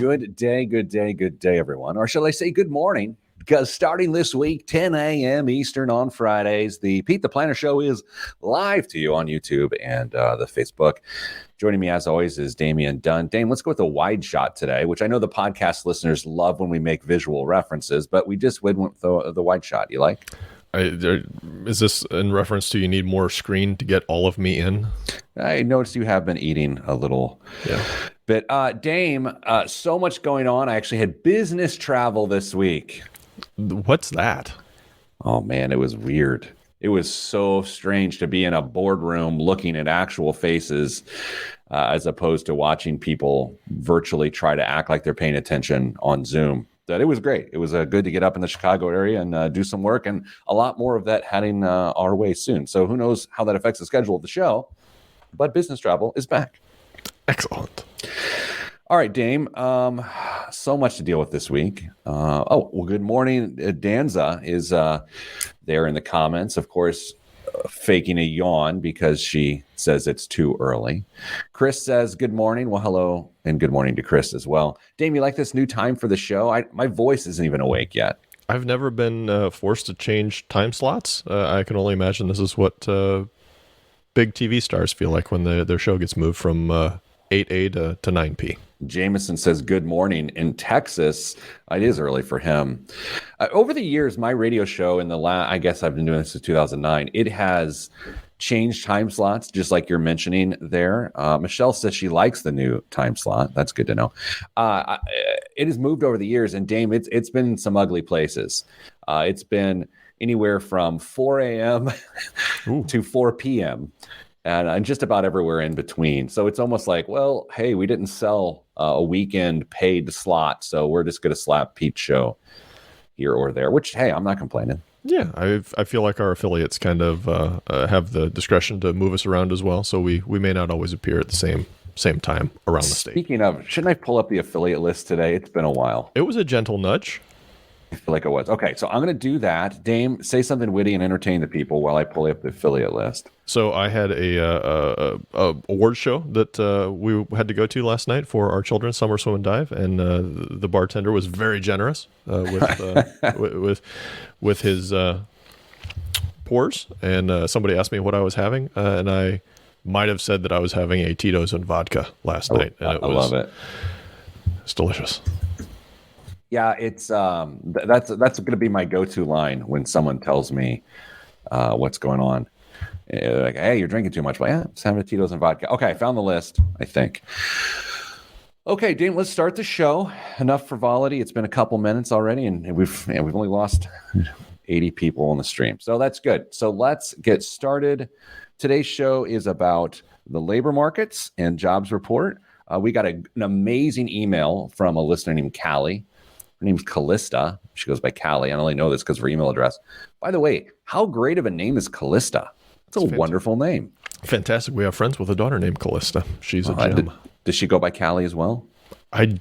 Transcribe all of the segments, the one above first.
Good day, everyone. Or shall I say good morning? Because starting this week, 10 a.m. Eastern on Fridays, the Pete the Planner Show is live to you on YouTube and the Facebook. Joining me, as always, is Damian Dunn. Dame, let's go with a wide shot today, which I know the podcast listeners love when we make visual references, but we just went with the wide shot. You like? Is this in reference to you need more screen to get all of me in? I noticed you have been eating a little bit. Dame, so much going on. I actually had business travel this week. What's that? Oh, man, it was weird. It was so strange to be in a boardroom looking at actual faces as opposed to watching people virtually try to act like they're paying attention on Zoom. That it was great. It was good to get up in the Chicago area and do some work, and a lot more of that heading our way soon. So who knows how that affects the schedule of the show, but business travel is back. Excellent. All right, Dame. So much to deal with this week. Good morning. Danza is there in the comments, of course, faking a yawn because she says it's too early. Chris says good morning. Well, hello and good morning to Chris as well. Dame, you like this new time for the show? My voice isn't even awake yet. I've never been forced to change time slots. I can only imagine this is what big TV stars feel like when their show gets moved from 8A to 9P. Jameson says good morning in Texas. It is early for him. Over the years, my radio show I guess I've been doing this since 2009. It has changed time slots, just like you're mentioning there. Michelle says she likes the new time slot. That's good to know. It has moved over the years, and Dame, it's been some ugly places. It's been anywhere from 4 a.m. to 4 p.m. and just about everywhere in between. So it's almost like, well, hey, we didn't sell a weekend paid slot, so we're just going to slap Pete's show here or there, which, hey, I'm not complaining. Yeah, I feel like our affiliates kind of have the discretion to move us around as well, so we may not always appear at the same time around the state. Speaking of, shouldn't I pull up the affiliate list today? It's been a while. It was a gentle nudge. I feel like it was. Okay, so I'm going to do that. Dame, say something witty and entertain the people while I pull up the affiliate list. So I had a award show that we had to go to last night for our children's summer swim and dive, and the bartender was very generous with his pours. And somebody asked me what I was having, and I might have said that I was having a Tito's and vodka last night. And I love it. It's delicious. Yeah, it's that's going to be my go-to line when someone tells me what's going on. Like, hey, you're drinking too much. But yeah, just having a Tito's and vodka. Okay, I found the list, I think. Okay, Dame, let's start the show. Enough frivolity. It's been a couple minutes already, and we've only lost 80 people on the stream. So that's good. So let's get started. Today's show is about the labor markets and jobs report. We got an amazing email from a listener named Callie. Her name's Callista. She goes by Callie. I only know this because of her email address. By the way, how great of a name is Callista? It's a wonderful name. Fantastic. We have friends with a daughter named Callista. She's a gem. Does she go by Callie as well? I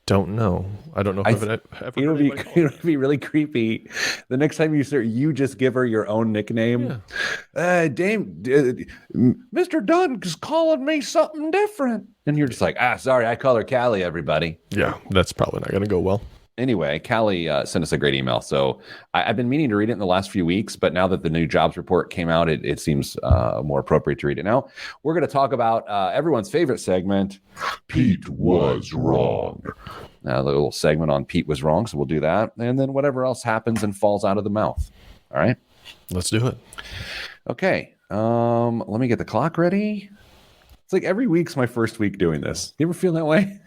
don't know. I don't know if I've ever it would be really creepy. The next time you just give her your own nickname. Yeah. Dame, Mr. Dunn is calling me something different. And you're just like, sorry, I call her Callie, everybody. Yeah, that's probably not going to go well. Anyway, Callie sent us a great email. So I've been meaning to read it in the last few weeks, but now that the new jobs report came out, it seems more appropriate to read it now. We're going to talk about everyone's favorite segment, Pete Was Wrong. The little segment on Pete Was Wrong, so we'll do that. And then whatever else happens and falls out of the mouth. All right? Let's do it. Okay. Let me get the clock ready. It's like every week's my first week doing this. You ever feel that way?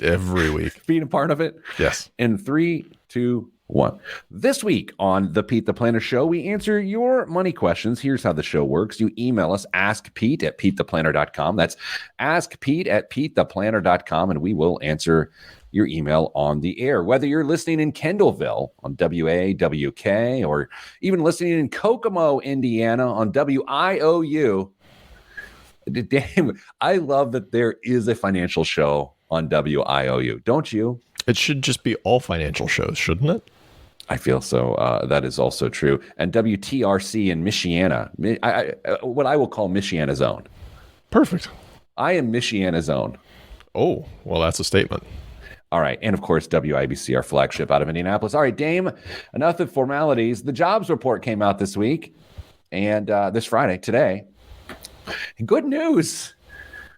Every week. Being a part of it? Yes. In 3, 2, 1. This week on the Pete the Planner Show, we answer your money questions. Here's how the show works. You email us, askpete@petetheplanner.com. That's askpete@petetheplanner.com, and we will answer your email on the air. Whether you're listening in Kendallville on WAWK or even listening in Kokomo, Indiana on WIOU. Damn, I love that there is a financial show on WIOU, don't you? It should just be all financial shows, shouldn't it? I feel so. That is also true. And WTRC in Michiana, what I will call Michiana Zone. Perfect. I am Michiana Zone. Oh, well, that's a statement. All right. And of course, WIBC, our flagship out of Indianapolis. All right, Dame, enough of formalities. The jobs report came out this week and this Friday, today. Good news.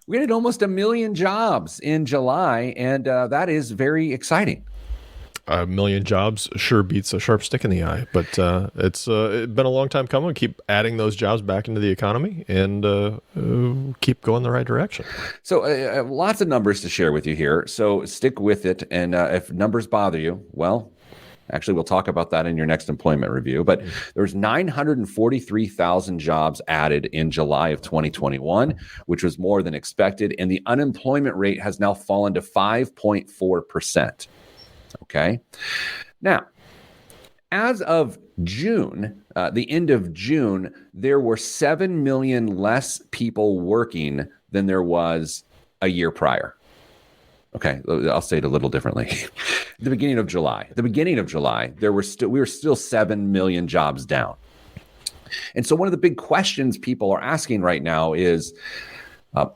We had almost 1 million jobs in July, and that is very exciting. 1 million jobs sure beats a sharp stick in the eye, but it's been a long time coming. Keep adding those jobs back into the economy and keep going the right direction. So lots of numbers to share with you here. So stick with it. And if numbers bother you, well, actually, we'll talk about that in your next employment review. But there's 943,000 jobs added in July of 2021, which was more than expected. And the unemployment rate has now fallen to 5.4%. Okay. Now, as of June, the end of June, there were 7 million less people working than there was a year prior. Okay, I'll say it a little differently. The beginning of July, we were still 7 million jobs down. And so one of the big questions people are asking right now is,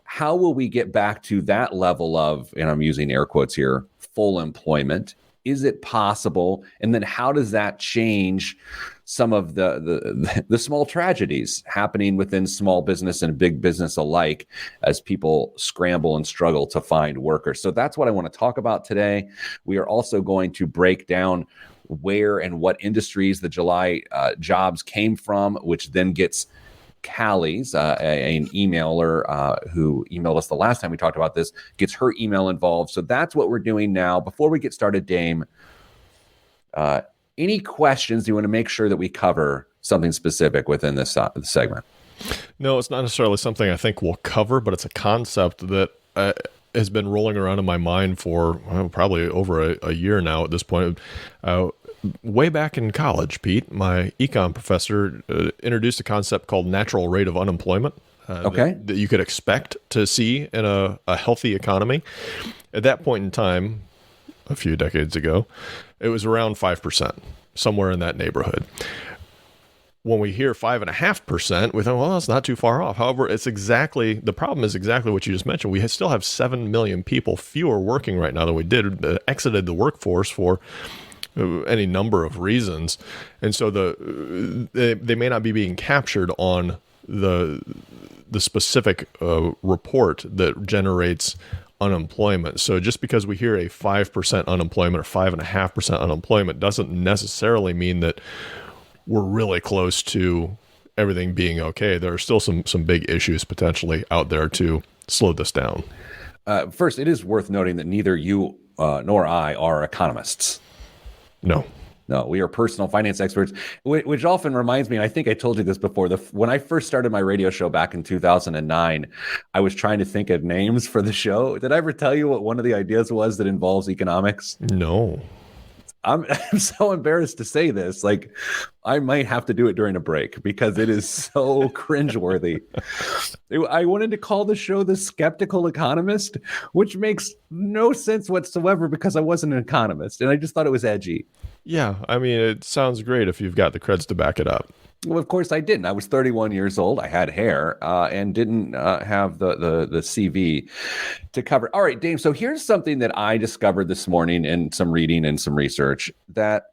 how will we get back to that level of, and I'm using air quotes here, full employment? Is it possible? And then how does that change some of the small tragedies happening within small business and big business alike as people scramble and struggle to find workers? So that's what I want to talk about today. We are also going to break down where and what industries the July jobs came from, which then gets Callie's, an emailer who emailed us the last time we talked about this, gets her email involved. So that's what we're doing now. Before we get started, Dame, any questions? Do you want to make sure that we cover something specific within this segment? No, it's not necessarily something I think we'll cover, but it's a concept that has been rolling around in my mind for probably over a year now at this point. Way back in college, Pete, my econ professor introduced a concept called natural rate of unemployment that you could expect to see in a healthy economy. At that point in time, a few decades ago, it was around 5%, somewhere in that neighborhood. When we hear 5.5%, we think, well, that's not too far off. However, the problem is exactly what you just mentioned. We still have 7 million people fewer working right now than we did, exited the workforce for any number of reasons. And so they may not be being captured on the specific report that generates unemployment. So just because we hear a 5% unemployment or 5.5% unemployment doesn't necessarily mean that we're really close to everything being okay. There are still some big issues potentially out there to slow this down. First, it is worth noting that neither you nor I are economists. No, we are personal finance experts, which often reminds me, I think I told you this before, when I first started my radio show back in 2009, I was trying to think of names for the show. Did I ever tell you what one of the ideas was that involves economics? No. I'm so embarrassed to say this. Like, I might have to do it during a break because it is so cringeworthy. I wanted to call the show The Skeptical Economist, which makes no sense whatsoever because I wasn't an economist and I just thought it was edgy. Yeah, I mean, it sounds great if you've got the creds to back it up. Well, of course I didn't. I was 31 years old. I had hair and didn't have the CV to cover. All right, Dame. So here's something that I discovered this morning in some reading and some research that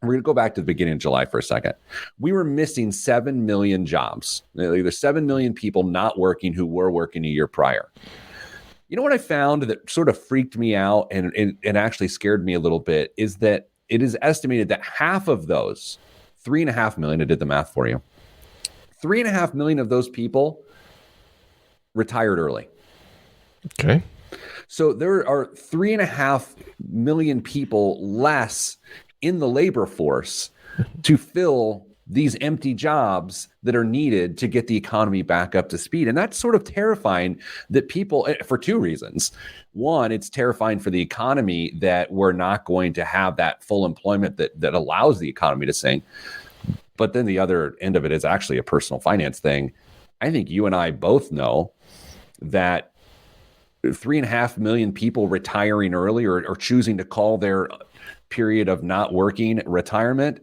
we're going to go back to the beginning of July for a second. We were missing 7 million jobs. There's 7 million people not working who were working a year prior. You know what I found that sort of freaked me out and actually scared me a little bit is that it is estimated that half of those 3.5 million, I did the math for you. 3.5 million of those people retired early. Okay. So there are 3.5 million people less in the labor force to fill these empty jobs that are needed to get the economy back up to speed. And that's sort of terrifying that people, for two reasons. One, it's terrifying for the economy that we're not going to have that full employment that allows the economy to sink. But then the other end of it is actually a personal finance thing. I think you and I both know that 3.5 million people retiring early or choosing to call their period of not working retirement,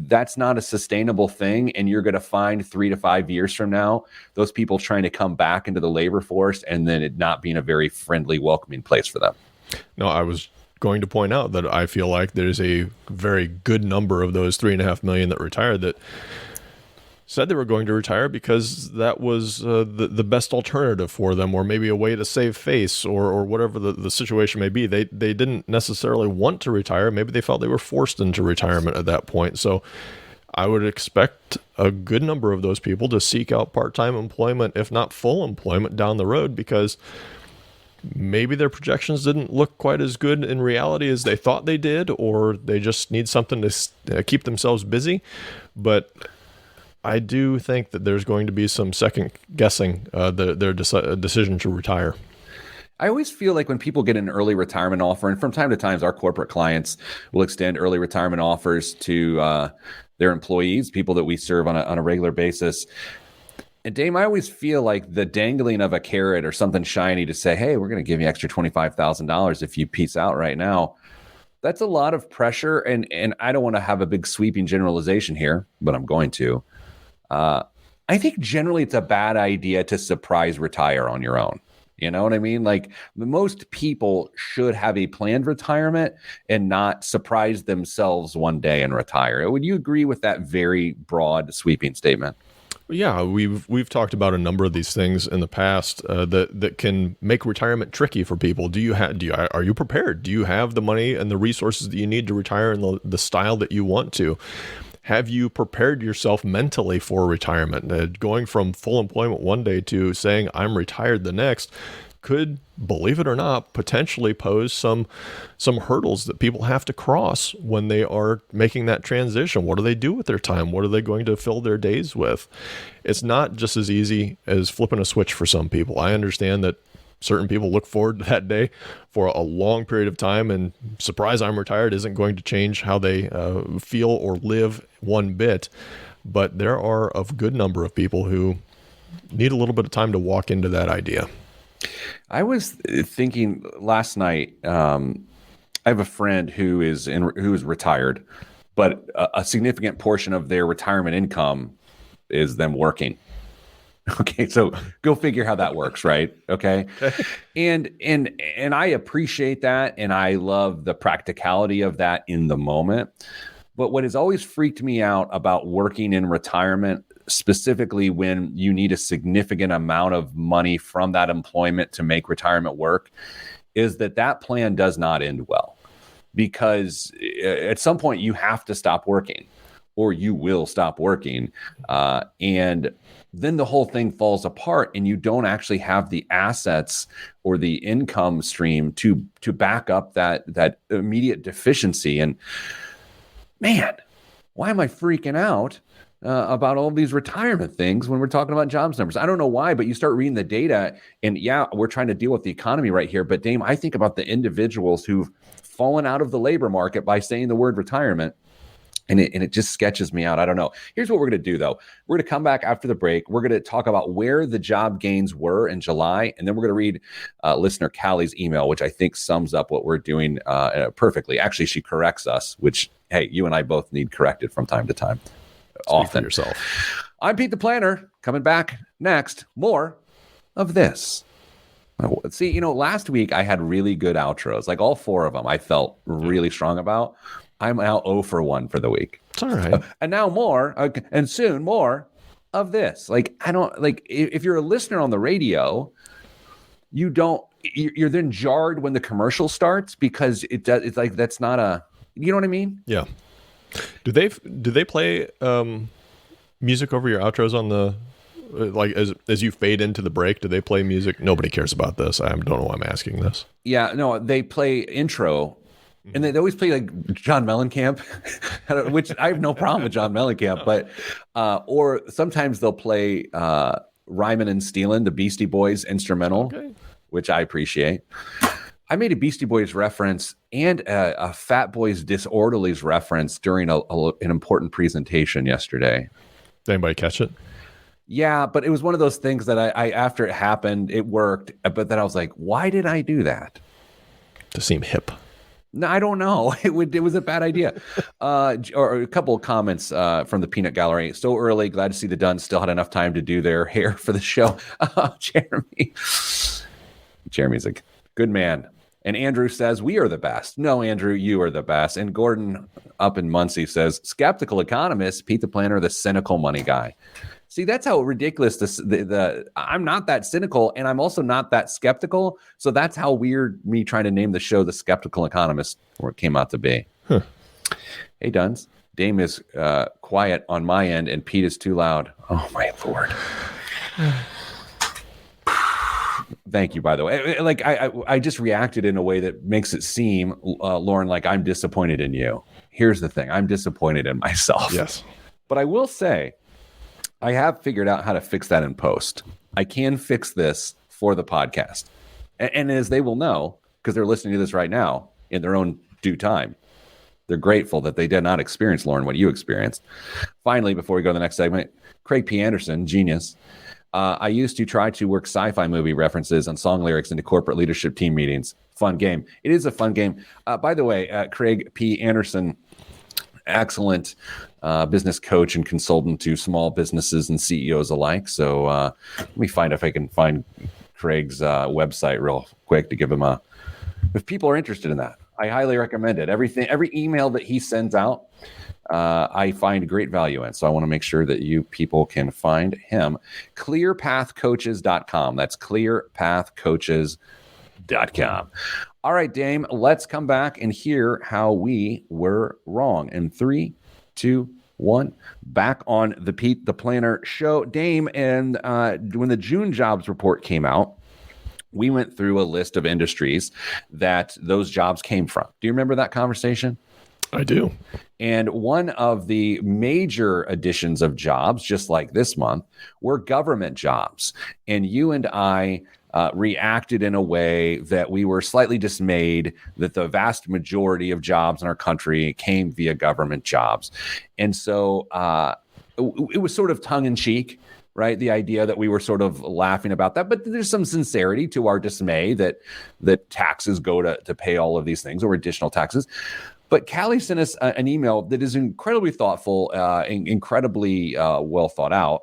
that's not a sustainable thing. And you're going to find 3 to 5 years from now, those people trying to come back into the labor force and then it not being a very friendly, welcoming place for them. No, I was going to point out that I feel like there's a very good number of those 3.5 million that retired that said they were going to retire because that was the best alternative for them, or maybe a way to save face, or whatever the situation may be. They didn't necessarily want to retire. Maybe they felt they were forced into retirement at that point. So I would expect a good number of those people to seek out part-time employment, if not full employment, down the road, because maybe their projections didn't look quite as good in reality as they thought they did, or they just need something to keep themselves busy. But I do think that there's going to be some second guessing their decision to retire. I always feel like when people get an early retirement offer, and from time to time, our corporate clients will extend early retirement offers to their employees, people that we serve on a regular basis. And Dame, I always feel like the dangling of a carrot or something shiny to say, hey, we're going to give you extra $25,000 if you peace out right now. That's a lot of pressure. And I don't want to have a big sweeping generalization here, but I'm going to. I think generally it's a bad idea to surprise retire on your own. You know what I mean? Like, most people should have a planned retirement and not surprise themselves one day and retire. Would you agree with that very broad, sweeping statement? Yeah, we've talked about a number of these things in the past that can make retirement tricky for people. Are you prepared? Do you have the money and the resources that you need to retire in the style that you want to? Have you prepared yourself mentally for retirement? Going from full employment one day to saying I'm retired the next could, believe it or not, potentially pose some hurdles that people have to cross when they are making that transition. What do they do with their time? What are they going to fill their days with? It's not just as easy as flipping a switch for some people. I understand that certain people look forward to that day for a long period of time, and surprise, I'm retired isn't going to change how they feel or live one bit. But there are a good number of people who need a little bit of time to walk into that idea. I was thinking last night, I have a friend who is retired, but a significant portion of their retirement income is them working. Okay, so go figure how that works, right? Okay. And I appreciate that, and I love the practicality of that in the moment. But what has always freaked me out about working in retirement, specifically when you need a significant amount of money from that employment to make retirement work, is that plan does not end well. Because at some point you have to stop working, or you will stop working. And then the whole thing falls apart, and you don't actually have the assets or the income stream to back up that immediate deficiency. And man, why am I freaking out about all these retirement things when we're talking about jobs numbers? I don't know why, but you start reading the data, and yeah, we're trying to deal with the economy right here. But Dame, I think about the individuals who've fallen out of the labor market by saying the word retirement. And it just sketches me out. I don't know. Here's what we're going to do, though. We're going to come back after the break. We're going to talk about where the job gains were in July. And then we're going to read listener Callie's email, which I think sums up what we're doing perfectly. Actually, she corrects us, which, hey, you and I both need corrected from time to time. Often. Speak for yourself. I'm Pete the Planner. Coming back next. More of this. See, last week I had really good outros. Like all four of them I felt really strong about. I'm now 0 for 1 for the week. It's all right. And now more, and soon more of this. Like, I don't, like, if you're a listener on the radio, you're then jarred when the commercial starts, because it's like, that's not you know what I mean? Yeah. Do they play music over your outros on the, like, as you fade into the break? Do they play music? Nobody cares about this. I don't know why I'm asking this. Yeah, no, they play intro. And they always play like John Mellencamp, which I have no problem with John Mellencamp, but or sometimes they'll play Ryman and Steelin, the Beastie Boys instrumental, which I appreciate. I made a Beastie Boys reference and a Fat Boys Disorderlies reference during an important presentation yesterday. Did anybody catch it? Yeah, but it was one of those things that I after it happened, it worked, but then I was like, why did I do that? To seem hip. No, I don't know. It was a bad idea. Or a couple of comments from the Peanut Gallery. So early. Glad to see the Duns still had enough time to do their hair for the show. Jeremy's a good man. And Andrew says, we are the best. No, Andrew, you are the best. And Gordon up in Muncie says, skeptical economist, Pete the Planner, the cynical money guy. See, that's how ridiculous I'm not that cynical, and I'm also not that skeptical. So that's how weird me trying to name the show The Skeptical Economist where it came out to be. Huh. Hey, Duns. Dame is quiet on my end, and Pete is too loud. Oh, my Lord. Thank you, by the way. Like I just reacted in a way that makes it seem, Lauren, like I'm disappointed in you. Here's the thing. I'm disappointed in myself. Yes. But I will say, I have figured out how to fix that in post. I can fix this for the podcast. And as they will know, because they're listening to this right now in their own due time, they're grateful that they did not experience, Lauren, what you experienced. Finally, before we go to the next segment, Craig P. Anderson, genius. I used to try to work sci-fi movie references and song lyrics into corporate leadership team meetings. Fun game. It is a fun game. By the way, Craig P. Anderson, excellent business coach and consultant to small businesses and CEOs alike. So let me find if I can find Craig's website real quick to give him if people are interested in that. I highly recommend it. Every email that he sends out, I find great value in. So I want to make sure that you people can find him. Clearpathcoaches.com. That's clearpathcoaches.com. All right, Dame, let's come back and hear how we were wrong. In 3, 2, 1, back on the Pete the Planner show. Dame, and when the June jobs report came out, we went through a list of industries that those jobs came from. Do you remember that conversation? I do. And one of the major additions of jobs, just like this month, were government jobs. And you and I reacted in a way that we were slightly dismayed that the vast majority of jobs in our country came via government jobs. And so it was sort of tongue-in-cheek, right? The idea that we were sort of laughing about that, but there's some sincerity to our dismay that taxes go to pay all of these things, or additional taxes. But Callie sent us an email that is incredibly thoughtful, incredibly well thought out,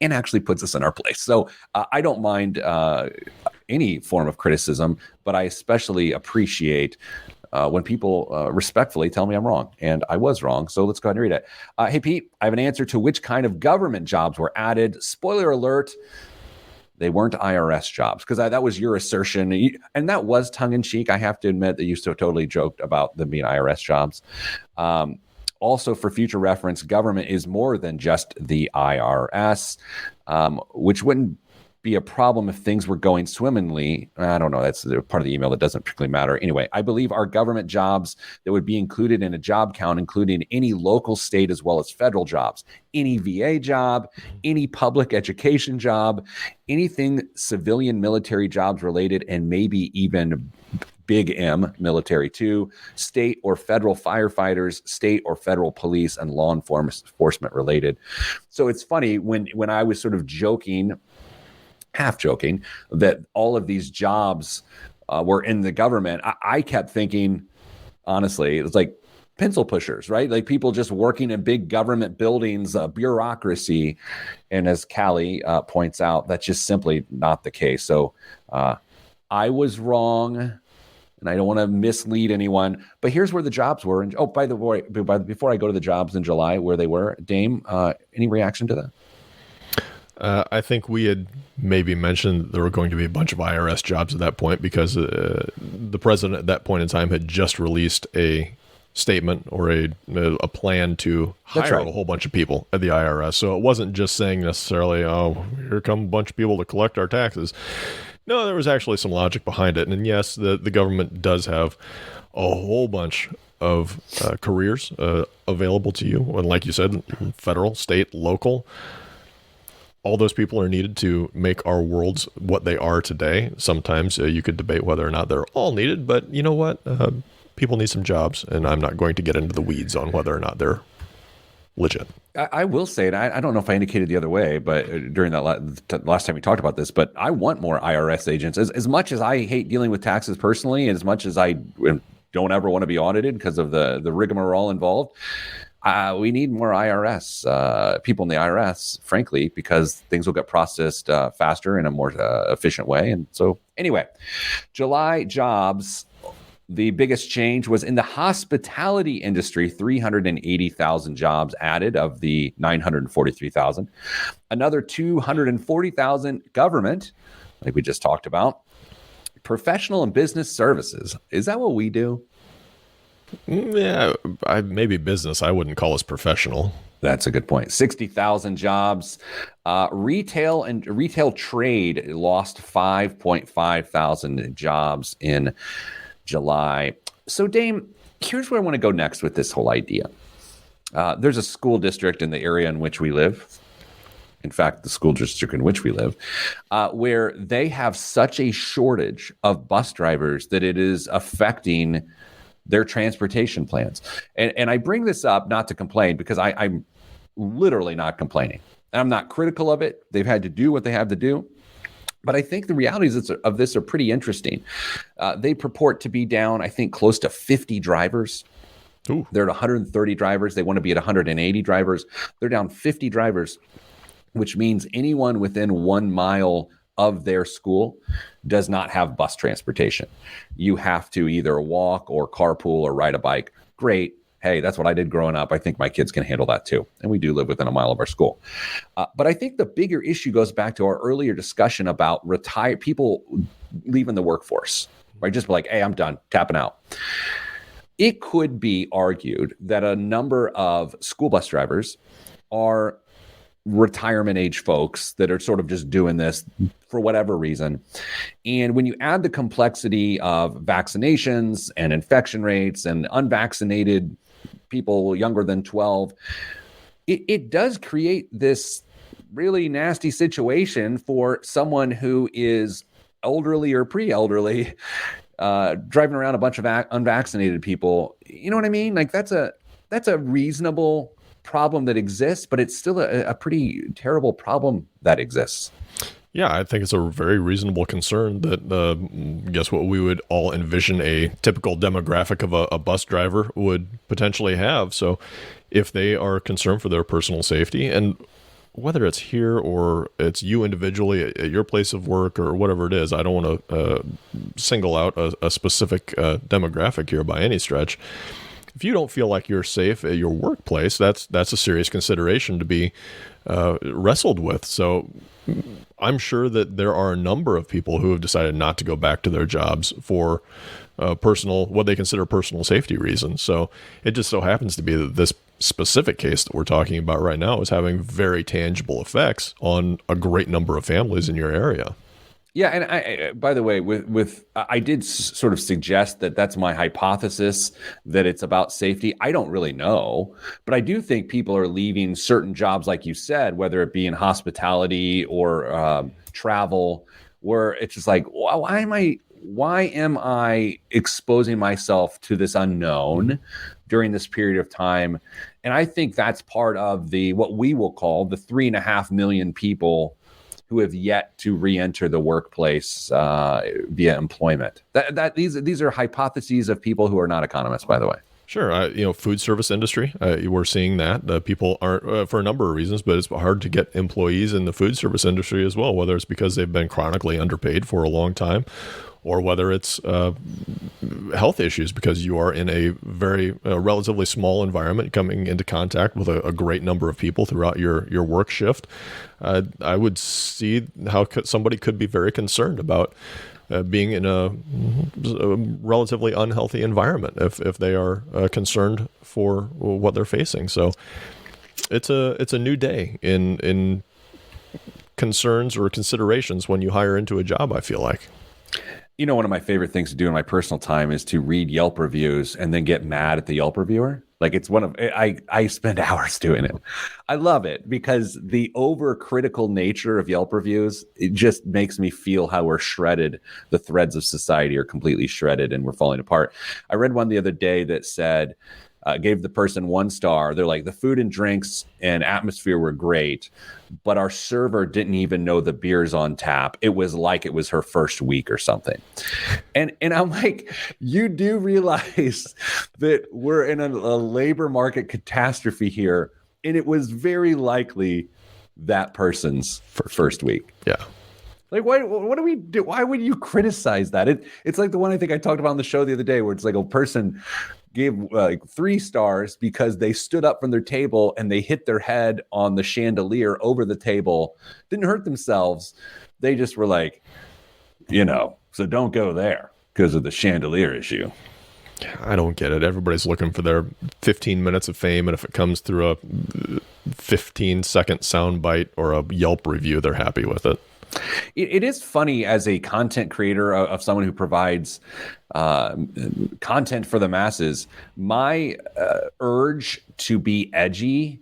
and actually puts us in our place. So I don't mind any form of criticism, but I especially appreciate when people respectfully tell me I'm wrong, and I was wrong. So let's go ahead and read it. Hey, Pete, I have an answer to which kind of government jobs were added. Spoiler alert, they weren't IRS jobs, because that was your assertion. And that was tongue-in-cheek. I have to admit that you so totally joked about them being IRS jobs. Also, for future reference, government is more than just the IRS, which wouldn't be a problem if things were going swimmingly. I don't know. That's part of the email that doesn't particularly matter. Anyway, I believe our government jobs that would be included in a job count, including any local, state, as well as federal jobs, any VA job, any public education job, anything civilian military jobs related, and maybe even big M, military too, state or federal firefighters, state or federal police, and law enforcement related. So it's funny when I was sort of half joking, that all of these jobs were in the government, I kept thinking, honestly, it was like pencil pushers, right? Like people just working in big government buildings, bureaucracy. And as Callie points out, that's just simply not the case. So I was wrong, and I don't want to mislead anyone, but here's where the jobs were. And by the way, before I go to the jobs in July, where they were, Dame, any reaction to that? I think we had maybe mentioned there were going to be a bunch of IRS jobs at that point, because the president at that point in time had just released a statement or a plan to hire a whole bunch of people at the IRS. So it wasn't just saying necessarily, oh, here come a bunch of people to collect our taxes. No, there was actually some logic behind it. And yes, the government does have a whole bunch of careers available to you. And like you said, federal, state, local. All those people are needed to make our worlds what they are today. Sometimes you could debate whether or not they're all needed, but you know what? People need some jobs, and I'm not going to get into the weeds on whether or not they're legit. I will say, and I don't know if I indicated the other way, but during that last time we talked about this, but I want more IRS agents. As much as I hate dealing with taxes personally, and as much as I don't ever want to be audited because of the rigmarole involved, we need more IRS people in the IRS, frankly, because things will get processed faster in a more efficient way. And so Anyway, July jobs, the biggest change was in the hospitality industry, 380,000 jobs added of the 943,000. Another 240,000 government, like we just talked about. Professional and business services. Is that what we do? Yeah, maybe business. I wouldn't call us professional. That's a good point. 60,000 jobs. Retail and retail trade lost 5.5 thousand jobs in July. So, Dame, here's where I want to go next with this whole idea. There's a school district in the area in which we live. In fact, the school district in which we live, where they have such a shortage of bus drivers that it is affecting their transportation plans. And I bring this up not to complain, because I'm literally not complaining. And I'm not critical of it. They've had to do what they have to do. But I think the realities of this are pretty interesting. They purport to be down, I think, close to 50 drivers. Ooh. They're at 130 drivers. They want to be at 180 drivers. They're down 50 drivers, which means anyone within 1 mile of their school does not have bus transportation. You have to either walk or carpool or ride a bike. Great. Hey, that's what I did growing up. I think my kids can handle that too. And we do live within 1 mile of our school. But I think the bigger issue goes back to our earlier discussion about retired people leaving the workforce, right? Just like, hey, I'm done, tapping out. It could be argued that a number of school bus drivers are retirement age folks that are sort of just doing this for whatever reason. And when you add the complexity of vaccinations and infection rates and unvaccinated people younger than 12, it does create this really nasty situation for someone who is elderly or pre-elderly, driving around a bunch of unvaccinated people. You know what I mean? Like that's a reasonable problem that exists, but it's still a pretty terrible problem that exists. Yeah, I think it's a very reasonable concern that guess what we would all envision a typical demographic of a bus driver would potentially have. So if they are concerned for their personal safety, and whether it's here or it's you individually at your place of work or whatever it is, I don't want to single out a specific demographic here by any stretch. If you don't feel like you're safe at your workplace, that's a serious consideration to be wrestled with. So I'm sure that there are a number of people who have decided not to go back to their jobs for what they consider personal safety reasons. So it just so happens to be that this specific case that we're talking about right now is having very tangible effects on a great number of families in your area. Yeah, and I, by the way, I did sort of suggest that that's my hypothesis, that it's about safety. I don't really know, but I do think people are leaving certain jobs, like you said, whether it be in hospitality or travel, where it's just like, why am I exposing myself to this unknown during this period of time? And I think that's part of what we will call the 3.5 million people who have yet to re-enter the workplace via employment. These are hypotheses of people who are not economists, by the way. Sure. Food service industry, we're seeing that people aren't, for a number of reasons, but it's hard to get employees in the food service industry as well, whether it's because they've been chronically underpaid for a long time, or whether it's health issues because you are in a very relatively small environment coming into contact with a great number of people throughout your work shift. I would see how somebody could be very concerned about being in a relatively unhealthy environment if they are concerned for what they're facing. So it's a new day in concerns or considerations when you hire into a job, I feel like. One of my favorite things to do in my personal time is to read Yelp reviews and then get mad at the Yelp reviewer. Like I spend hours doing it. I love it because the overcritical nature of Yelp reviews, it just makes me feel how we're shredded. The threads of society are completely shredded and we're falling apart. I read one the other day that said, gave the person 1 star. They're like, the food and drinks and atmosphere were great, but our server didn't even know the beer's on tap. It was like it was her first week or something. And I'm like, you do realize that we're in a labor market catastrophe here. And it was very likely that person's first week. Yeah. Like, what do we do? Why would you criticize that? It's like the one I think I talked about on the show the other day, where it's like a person gave like 3 stars because they stood up from their table and they hit their head on the chandelier over the table, didn't hurt themselves. They just were like, so don't go there because of the chandelier issue. I don't get it. Everybody's looking for their 15 minutes of fame, and if it comes through a 15-second soundbite or a Yelp review, they're happy with it. It is funny as a content creator of someone who provides content for the masses. My urge to be edgy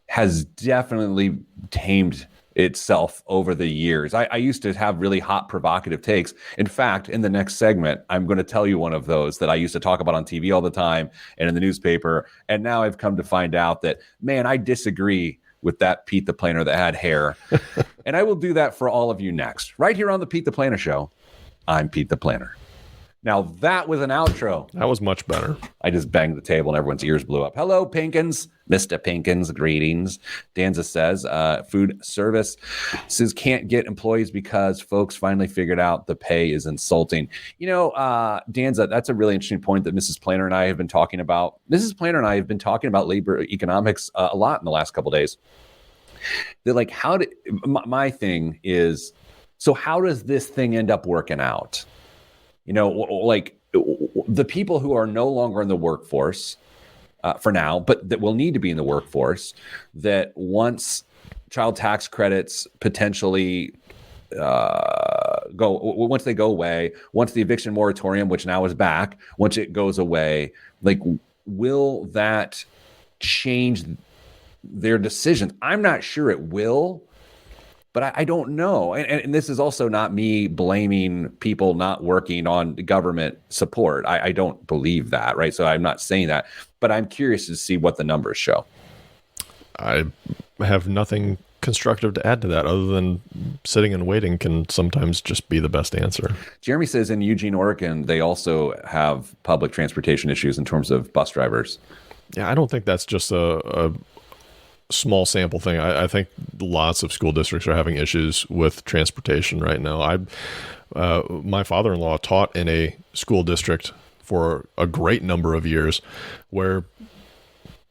has definitely tamed itself over the years. I used to have really hot, provocative takes. In fact, in the next segment, I'm going to tell you one of those that I used to talk about on TV all the time and in the newspaper. And now I've come to find out that, man, I disagree with that Pete the Planner that had hair. And I will do that for all of you next, right here on the Pete the Planner Show. I'm Pete the Planner. Now that was an outro. That was much better. I just banged the table and everyone's ears blew up. Hello, Pinkins. Mr. Pinkins, greetings. Danza says, food service says can't get employees because folks finally figured out the pay is insulting. Danza, that's a really interesting point that Mrs. Planner and I have been talking about. Mrs. Planner and I have been talking about labor economics a lot in the last couple of days. They're like, my thing is, so how does this thing end up working out? Like the people who are no longer in the workforce for now, but that will need to be in the workforce, that once child tax credits potentially once they go away, once the eviction moratorium, which now is back, once it goes away, like, will that change their decisions? I'm not sure it will. But I don't know. And this is also not me blaming people not working on government support. I don't believe that, right? So I'm not saying that. But I'm curious to see what the numbers show. I have nothing constructive to add to that other than sitting and waiting can sometimes just be the best answer. Jeremy says in Eugene, Oregon, they also have public transportation issues in terms of bus drivers. Yeah, I don't think that's just a small sample thing. I think lots of school districts are having issues with transportation right now. My father-in-law taught in a school district for a great number of years where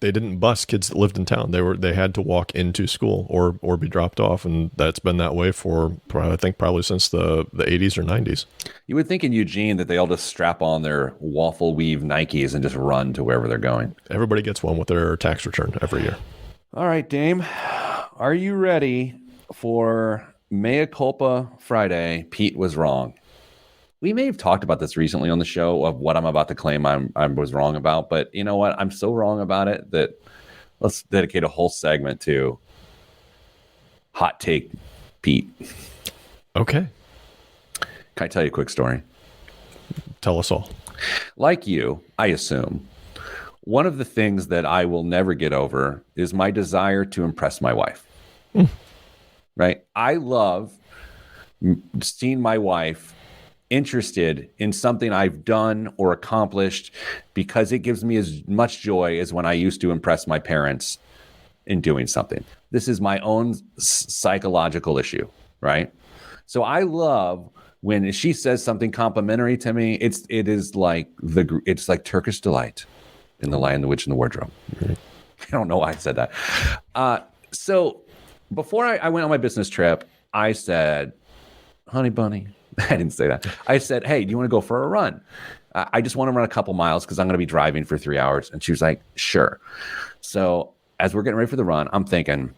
they didn't bus kids that lived in town. They had to walk into school or be dropped off, and that's been that way for I think probably since the 80s or 90s. You would think in Eugene that they all just strap on their waffle weave Nikes and just run to wherever they're going. Everybody gets one with their tax return every year. All right, Dame, are you ready for Mea Culpa Friday? Pete was wrong. We may have talked about this recently on the show of what I'm about to claim I was wrong about, but you know what? I'm so wrong about it that let's dedicate a whole segment to Hot Take Pete. Okay. Can I tell you a quick story? Tell us all. Like you, I assume, one of the things that I will never get over is my desire to impress my wife. Right? I love seeing my wife interested in something I've done or accomplished because it gives me as much joy as when I used to impress my parents in doing something. This is my own psychological issue, right? So I love when she says something complimentary to me. It's like Turkish delight in The Lion, the Witch, and the Wardrobe. I don't know why I said that. So before I went on my business trip, I said, honey bunny, I didn't say that. I said, hey, do you want to go for a run? I just want to run a couple miles because I'm going to be driving for 3 hours. And she was like, sure. So as we're getting ready for the run, I'm thinking,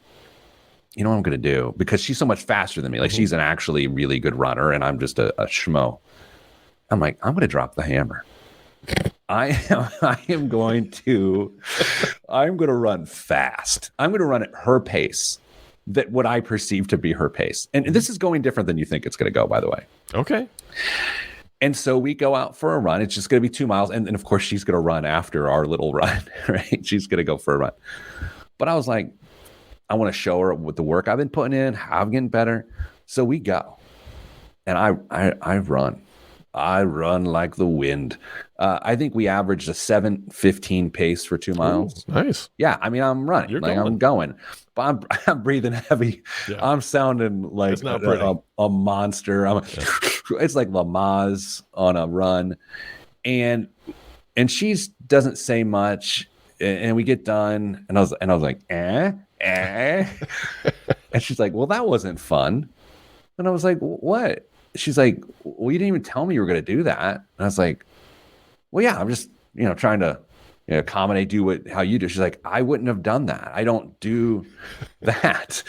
you know what I'm going to do? Because she's so much faster than me. Like, she's an actually really good runner, and I'm just a schmo. I'm like, I'm going to drop the hammer. I'm going to run fast. I'm going to run at her pace, that what I perceive to be her pace. And this is going different than you think it's going to go, by the way. Okay. And so we go out for a run. It's just going to be 2 miles. And of course, she's going to run after our little run, right? She's going to go for a run. But I was like, I want to show her with the work I've been putting in, how I'm getting better. So we go. And I run. I run like the wind. I think we averaged a 7:15 pace for 2 miles. Ooh, nice. Yeah, I mean, I'm running. You're I'm going. But I'm breathing heavy. Yeah. I'm sounding like It's not pretty. a monster. It's like Lamaze on a run. And she doesn't say much. And we get done. And I was like, And she's like, well, that wasn't fun. And I was like, what? She's like, well, you didn't even tell me you were going to do that. And I was like, well, yeah, I'm just, trying to accommodate, how you do. She's like, I wouldn't have done that. I don't do that.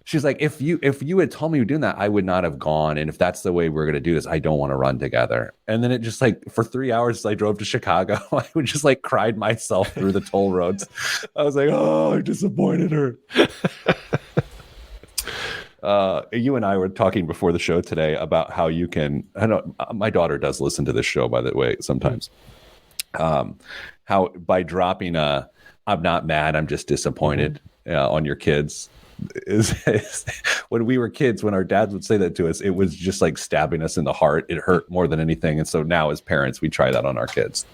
She's like, if you had told me you were doing that, I would not have gone. And if that's the way we're going to do this, I don't want to run together. And then it just like for 3 hours, I drove to Chicago. I would just like cried myself through the toll roads. I was like, oh, I disappointed her. You and I were talking before the show today about how you can, my daughter does listen to this show, by the way, sometimes, how by dropping I'm not mad, I'm just disappointed on your kids is when we were kids, when our dads would say that to us, it was just like stabbing us in the heart. It hurt more than anything. And so now as parents, we try that on our kids.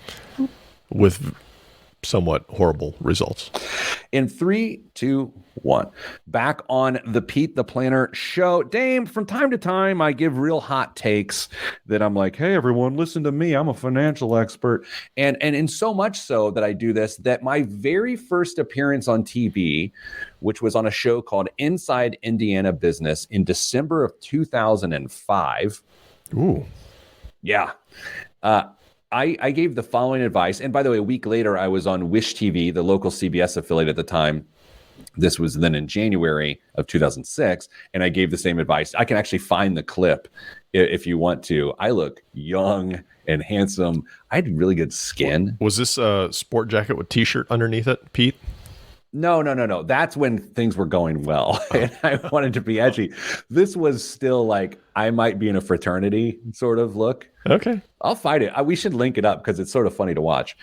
With somewhat horrible results. In 3, 2, 1. Back on the Pete the Planner show. Dame, from time to time, I give real hot takes that I'm like, hey, everyone, listen to me. I'm a financial expert. And in so much so that I do this, that my very first appearance on TV, which was on a show called Inside Indiana Business in December of 2005. Ooh. Yeah. I gave the following advice. And by the way, a week later, I was on Wish TV, the local CBS affiliate at the time. This was then in January of 2006. And I gave the same advice. I can actually find the clip if you want to. I look young and handsome. I had really good skin. Was this a sport jacket with T-shirt underneath it, Pete? No. That's when things were going well. And I wanted to be edgy. This was still like, I might be in a fraternity sort of look. Okay. I'll find it. We should link it up because it's sort of funny to watch.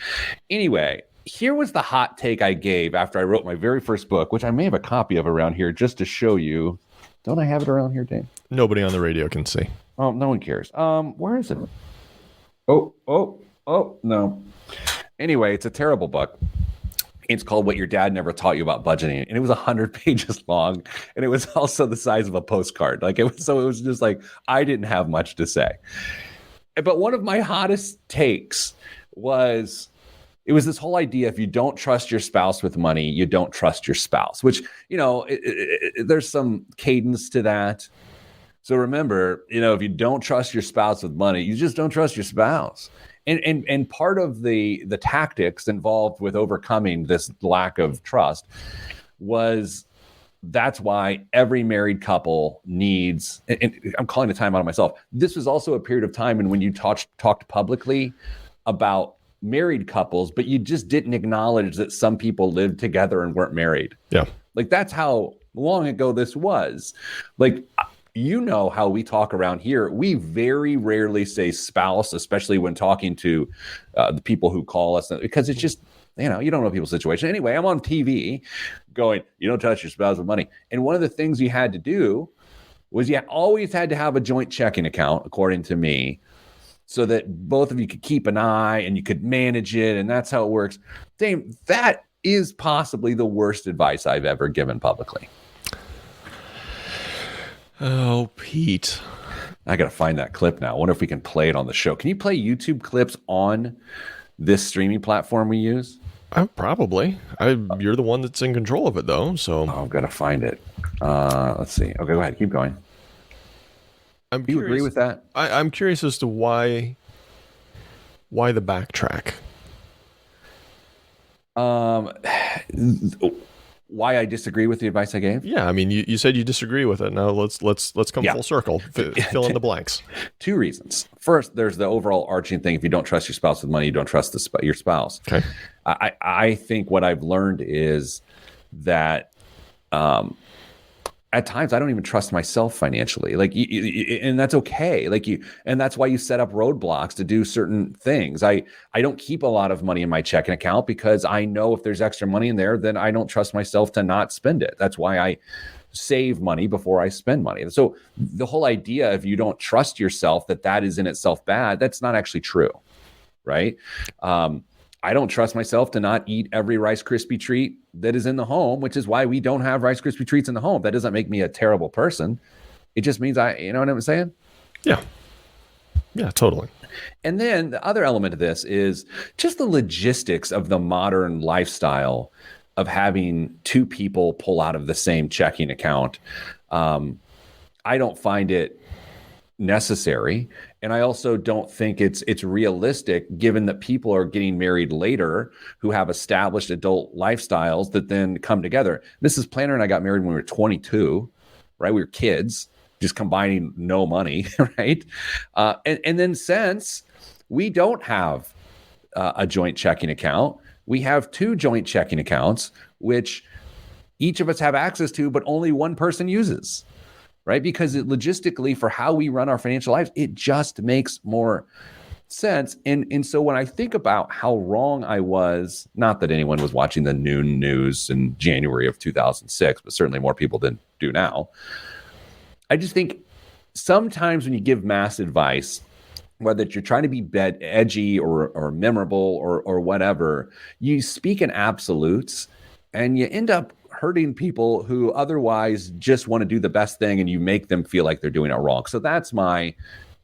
Anyway, here was the hot take I gave after I wrote my very first book, which I may have a copy of around here just to show you. Don't I have it around here, Dave? Nobody on the radio can see. Oh, no one cares. Where is it? Oh, no. Anyway, it's a terrible book. It's called What Your Dad Never Taught You About Budgeting. And it was 100 pages long. And it was also the size of a postcard. It was just like, I didn't have much to say. But one of my hottest takes was, it was this whole idea, if you don't trust your spouse with money, you don't trust your spouse, which, there's some cadence to that. So remember, if you don't trust your spouse with money, you just don't trust your spouse. And part of the tactics involved with overcoming this lack of trust was, that's why every married couple needs, and I'm calling a time out on myself. This was also a period of time when you talked publicly about married couples, but you just didn't acknowledge that some people lived together and weren't married. Yeah. Like, that's how long ago this was. Like, how we talk around here. We very rarely say spouse, especially when talking to the people who call us, because it's just, you don't know people's situation. Anyway, I'm on TV going, you don't touch your spouse with money. And one of the things you had to do was you always had to have a joint checking account, according to me, so that both of you could keep an eye and you could manage it. And that's how it works. Dame, that is possibly the worst advice I've ever given publicly. Oh, Pete. I got to find that clip now. I wonder if we can play it on the show. Can you play YouTube clips on this streaming platform we use? Probably. You're the one that's in control of it, though. So I've got to find it. Let's see. Okay, go ahead. Keep going. Do you agree with that? I'm curious as to why the backtrack. Why I disagree with the advice I gave? Yeah, I mean, you said you disagree with it. Now let's come full circle. Fill in the blanks. 2 reasons. First, there's the overall arching thing. If you don't trust your spouse with money, you don't trust your spouse. Okay. I think what I've learned is that at times I don't even trust myself financially. Like, and that's okay. Like and that's why you set up roadblocks to do certain things. I don't keep a lot of money in my checking account because I know if there's extra money in there, then I don't trust myself to not spend it. That's why I save money before I spend money. And so the whole idea, if you don't trust yourself, that is in itself bad, that's not actually true, right? I don't trust myself to not eat every Rice Krispie treat that is in the home, which is why we don't have Rice Krispie treats in the home. That doesn't make me a terrible person. It just means you know what I'm saying? Yeah. Yeah, totally. And then the other element of this is just the logistics of the modern lifestyle of having two people pull out of the same checking account. I don't find it necessary. And I also don't think it's realistic, given that people are getting married later who have established adult lifestyles that then come together. Mrs. Planner and I got married when we were 22, right? We were kids, just combining no money, right? And then since we don't have a joint checking account, we have two joint checking accounts, which each of us have access to, but only one person uses. Right? Because logistically, for how we run our financial lives, it just makes more sense. And so when I think about how wrong I was, not that anyone was watching the noon news in January of 2006, but certainly more people than do now. I just think sometimes when you give mass advice, whether you're trying to be edgy or memorable or whatever, you speak in absolutes and you end up hurting people who otherwise just want to do the best thing, and you make them feel like they're doing it wrong. So that's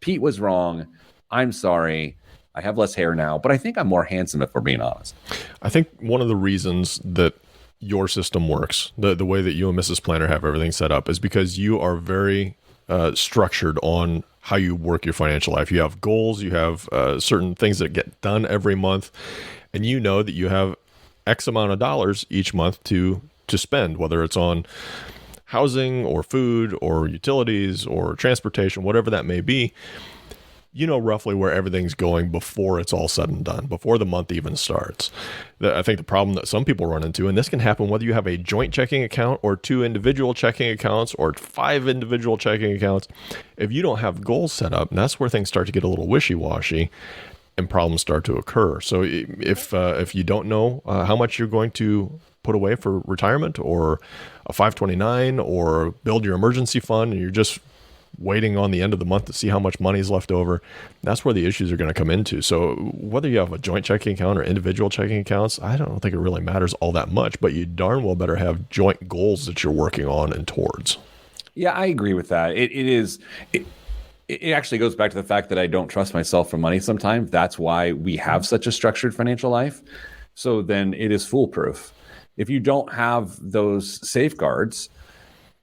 Pete was wrong. I'm sorry. I have less hair now, but I think I'm more handsome, if we're being honest. I think one of the reasons that your system works, the way that you and Mrs. Planner have everything set up, is because you are very structured on how you work your financial life. You have goals, you have certain things that get done every month, and you know that you have X amount of dollars each month to spend, whether it's on housing or food or utilities or transportation, whatever that may be. You know roughly where everything's going before it's all said and done, before the month even starts. I think the problem that some people run into, and this can happen whether you have a joint checking account or two individual checking accounts or 5 individual checking accounts, if you don't have goals set up, and that's where things start to get a little wishy-washy and problems start to occur. So if you don't know how much you're going to put away for retirement or a 529 or build your emergency fund, and you're just waiting on the end of the month to see how much money is left over, that's where the issues are going to come into. So whether you have a joint checking account or individual checking accounts, I don't think it really matters all that much, but you darn well better have joint goals that you're working on and towards. Yeah, I agree with that. It actually goes back to the fact that I don't trust myself for money sometimes. That's why we have such a structured financial life. So then it is foolproof. If you don't have those safeguards,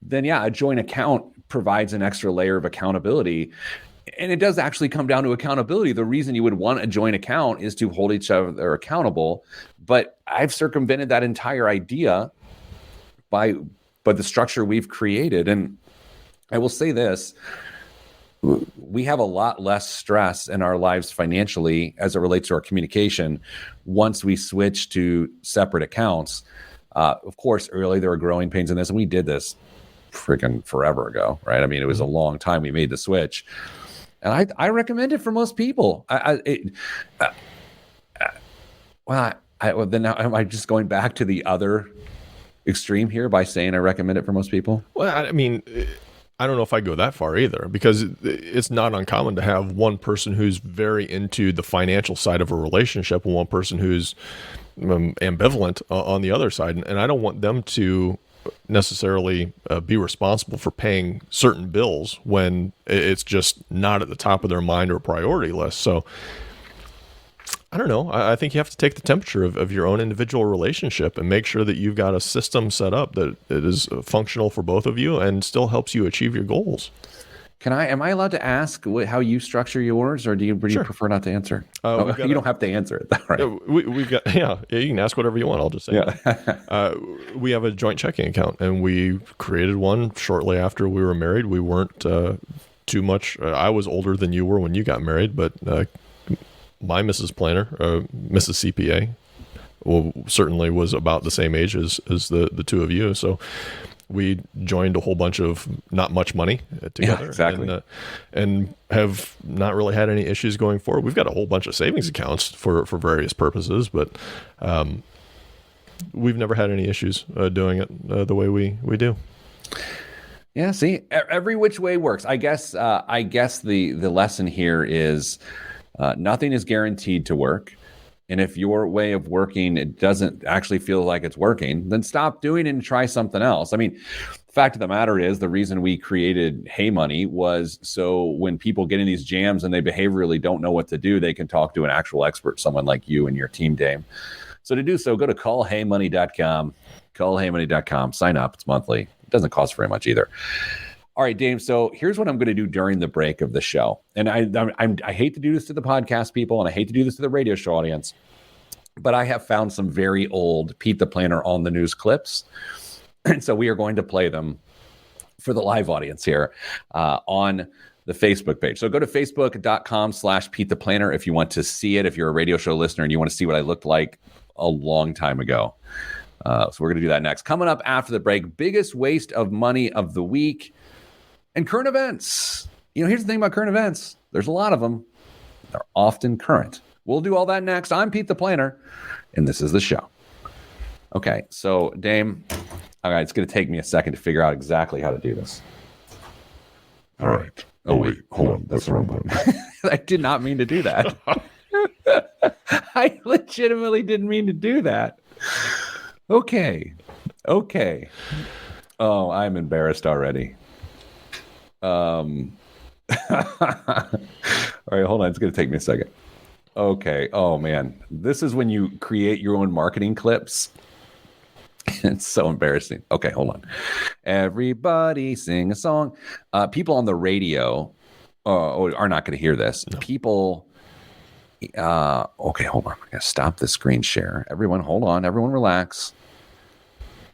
then yeah, a joint account provides an extra layer of accountability. And it does actually come down to accountability. The reason you would want a joint account is to hold each other accountable. But I've circumvented that entire idea by the structure we've created. And I will say this, we have a lot less stress in our lives financially as it relates to our communication once we switch to separate accounts. Of course, early there were growing pains in this, and we did this freaking forever ago, right? I mean, it was a long time we made the switch, and I recommend it for most people. Then am I just going back to the other extreme here by saying I recommend it for most people? Well, I mean, I don't know if I go that far either, because it's not uncommon to have one person who's very into the financial side of a relationship and one person who's ambivalent on the other side. And I don't want them to necessarily be responsible for paying certain bills when it's just not at the top of their mind or priority list. So I don't know. I think you have to take the temperature of your own individual relationship and make sure that you've got a system set up that it is functional for both of you and still helps you achieve your goals. Am I allowed to ask how you structure yours, or do you prefer not to answer? You don't have to answer it. Right. We've got, you can ask whatever you want. I'll just say, we have a joint checking account, and we created one shortly after we were married. We weren't too much. I was older than you were when you got married, but my Mrs. Planner, Mrs. CPA, certainly was about the same age as the two of you. So we joined a whole bunch of not much money together. Yeah, exactly. And have not really had any issues going forward. We've got a whole bunch of savings accounts for various purposes, but we've never had any issues doing it the way we do. Yeah, see, every which way works. I guess the lesson here is nothing is guaranteed to work. And if your way of working, it doesn't actually feel like it's working, then stop doing it and try something else. I mean, the fact of the matter is the reason we created Hey Money was so when people get in these jams and they behaviorally don't know what to do, they can talk to an actual expert, someone like you and your team, Dame. So to do so, go to callheymoney.com, callheymoney.com, sign up. It's monthly. It doesn't cost very much either. All right, Dave. So here's what I'm going to do during the break of the show. And I hate to do this to the podcast people, and I hate to do this to the radio show audience, but I have found some very old Pete the Planner on the news clips. And so we are going to play them for the live audience here on the Facebook page. So go to facebook.com/Pete the Planner if you want to see it, if you're a radio show listener and you want to see what I looked like a long time ago. So we're going to do that next. Coming up after the break, biggest waste of money of the week. And current events. Here's the thing about current events. There's a lot of them. They're often current. We'll do all that next. I'm Pete the Planner, and this is the show. Okay, so Dame, all right, it's going to take me a second to figure out exactly how to do this. All right. Oh, wait, hold on. That's the wrong button. I did not mean to do that. I legitimately didn't mean to do that. Okay. Oh, I'm embarrassed already. All right, hold on. It's going to take me a second. Okay. Oh, man. This is when you create your own marketing clips. It's so embarrassing. Okay, hold on. Everybody sing a song. People on the radio are not going to hear this. No. People. Okay, hold on. I'm going to stop the screen share. Everyone, hold on. Everyone relax.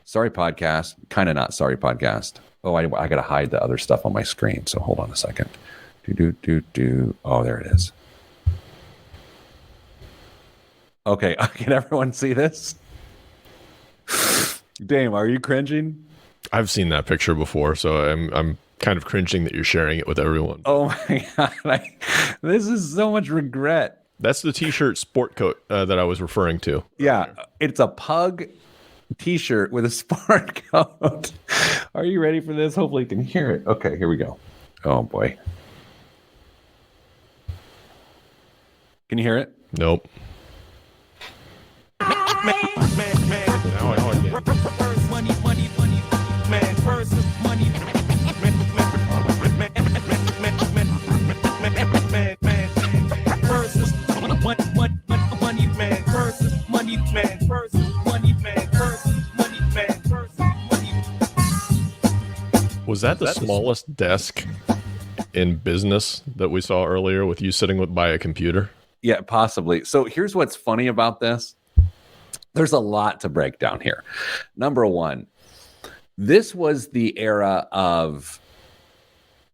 Sorry, podcast. Kind of not sorry, podcast. Oh, I got to hide the other stuff on my screen. So hold on a second. Oh, there it is. Okay. Can everyone see this? Dame, are you cringing? I've seen that picture before, so I'm kind of cringing that you're sharing it with everyone. Oh my God. This is so much regret. That's the t-shirt sport coat that I was referring to. Yeah. It's a pug t-shirt with a sport coat. Are you ready for this? Hopefully you can hear it. Okay, here we go. Oh boy. Can you hear it? Nope. Was that the smallest desk in business that we saw earlier with you sitting by a computer? Yeah, possibly. So here's what's funny about this. There's a lot to break down here. Number one, this was the era of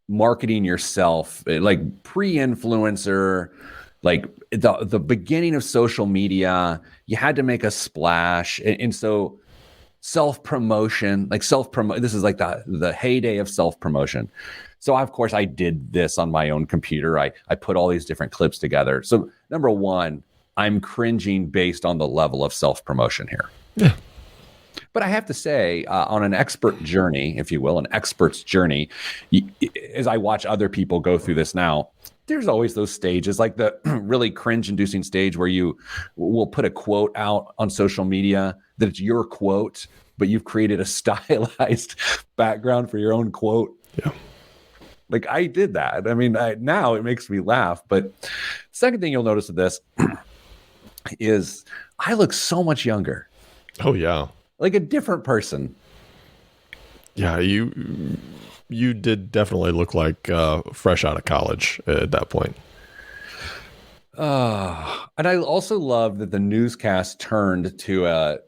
marketing yourself, like pre-influencer, like the beginning of social media. You had to make a splash. And so self-promotion, this is like the heyday of self-promotion. So of course I did this on my own computer. I put all these different clips together. So number one, I'm cringing based on the level of self-promotion here. Yeah. But I have to say, on an expert journey, if you will, an expert's journey, as I watch other people go through this now, there's always those stages, like the really cringe-inducing stage where you will put a quote out on social media that it's your quote, but you've created a stylized background for your own quote. Yeah. Like I did that. I mean, now it makes me laugh. But the second thing you'll notice of this is I look so much younger. Oh, yeah. Like a different person. Yeah, you did definitely look like fresh out of college at that point. And I also love that the newscast turned to a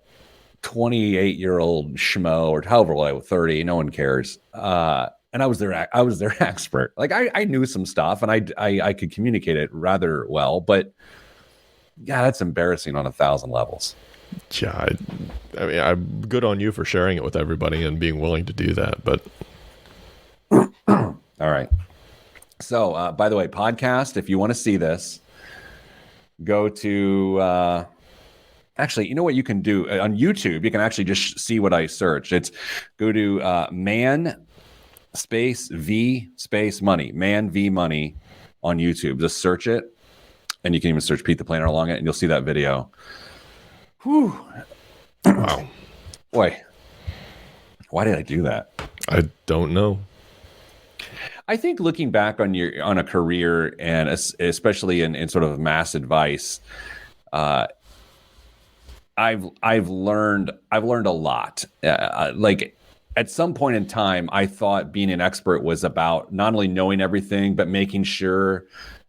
28-year-old schmo, or however old, 30. No one cares. And I was their expert. Like I knew some stuff, and I could communicate it rather well. But yeah, that's embarrassing on 1,000 levels. Yeah, I mean, I'm good on you for sharing it with everybody and being willing to do that. But All right. So, by the way, podcast, if you want to see this, go to, actually, you know what you can do on YouTube? You can actually just see what I searched. It's go to man space V space money, man V money on YouTube. Just search it, and you can even search Pete the Planner along it, and you'll see that video. Whew. wow, Boy, why did I do that? I don't know. I think looking back on a career, and especially in sort of mass advice, I've learned a lot. Like at some point in time, I thought being an expert was about not only knowing everything, but making sure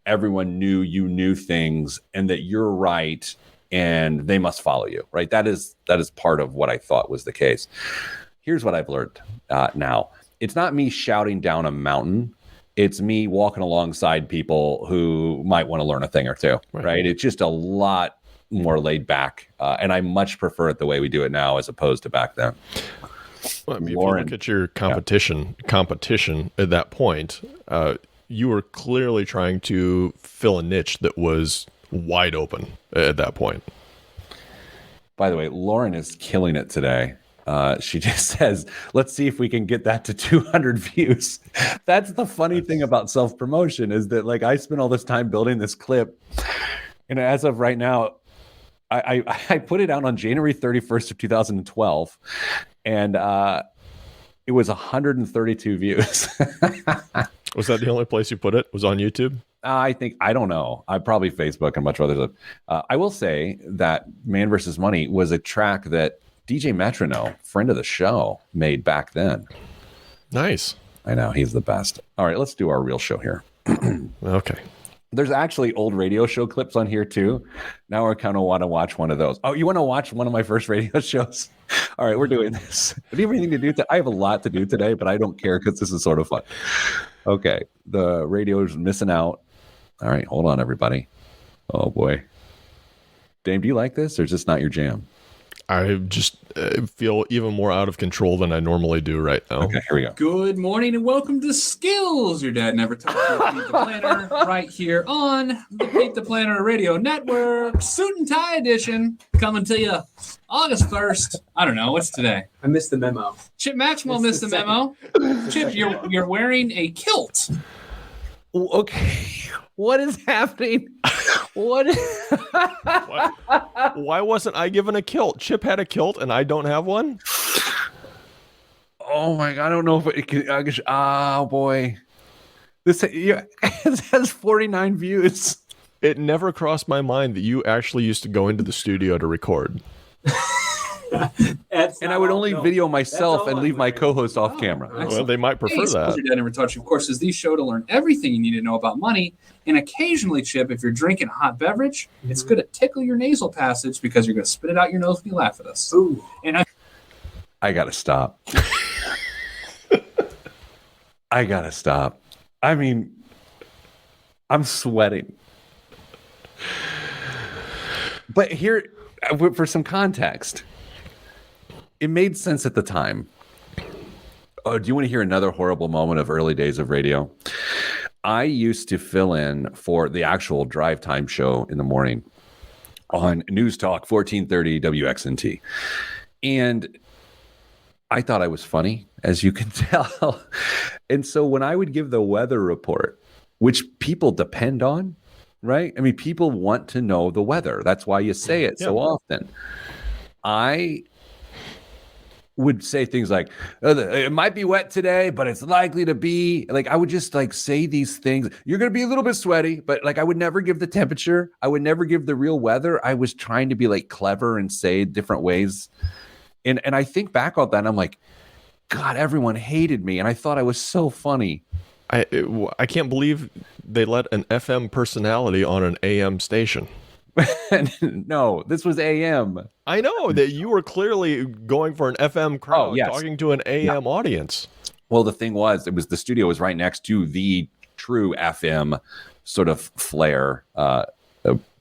everyone knew you knew things and that you're right and they must follow you. Right? That is part of what I thought was the case. Here's what I've learned now. It's not me shouting down a mountain. It's me walking alongside people who might want to learn a thing or two, right? It's just a lot more laid back. And I much prefer it the way we do it now as opposed to back then. Well, I mean, Lauren, if you look at your competition at that point, you were clearly trying to fill a niche that was wide open at that point. By the way, Lauren is killing it today. She just says, let's see if we can get that to 200 views. That's the funny thing about self-promotion is that like I spent all this time building this clip. And as of right now, I put it out on January 31st of 2012 and it was 132 views. Was that the only place you put it? Was on YouTube? I don't know. I probably Facebook and much other stuff. I will say that Man vs. Money was a track that DJ Metronome, friend of the show, made back then. Nice. I know, he's the best. All right, let's do our real show here. Okay. There's actually old radio show clips on here too. Now I kind of want to watch one of those. Oh, you want to watch one of my first radio shows? All right, we're doing this. Do you have anything to do? I have a lot to do today, but I don't care because this is sort of fun. Okay, the radio is missing out. All right, hold on, everybody. Oh boy. Dame, do you like this or is this not your jam? I just feel even more out of control than I normally do right now. Okay, here we go. Good morning and welcome to Skills Your Dad Never Taught You. Pete the Planner, right here on the Pete the Planner Radio Network, Suit and Tie Edition, coming to you August 1st. I don't know, what's today? I missed the memo. Chip Maxwell It's missed the the memo. Chip, you're wearing a kilt. Okay, what is happening? What? Why wasn't I given a kilt? Chip had a kilt and I don't have one? Oh my God, I don't know if it can. Oh boy. This it has 49 views. It never crossed my mind that you actually used to go into the studio to record. And I would only video myself and leave my co-host off camera. Well, they might prefer Hey, Skills that. Your Dad Never Taught You, of course, is the show to learn everything you need to know about money. And occasionally, Chip, if you're drinking a hot beverage, it's going to tickle your nasal passage because you're going to spit it out your nose when you laugh at us. Ooh. And I gotta stop. I gotta stop. I mean, I'm sweating. But here, for some context, it made sense at the time. Oh, do you want to hear another horrible moment of early days of radio? I used to fill in for the actual drive time show in the morning on News Talk 1430 WXNT. And I thought I was funny, as you can tell. And so when I would give the weather report, which people depend on, right? I mean, people want to know the weather. That's why you say it so often. I would say things like, it might be wet today, but it's likely to be, like, I would just like say these things. You're going to be a little bit sweaty, but like, I would never give the temperature. I would never give the real weather. I was trying to be like clever and say different ways. And I think back on that and I'm like, God, everyone hated me. And I thought I was so funny. I can't believe they let an FM personality on an AM station. No, this was AM. I know that you were clearly going for an FM crowd, talking to an AM audience. Well, the thing was, the studio was right next to the true FM sort of flair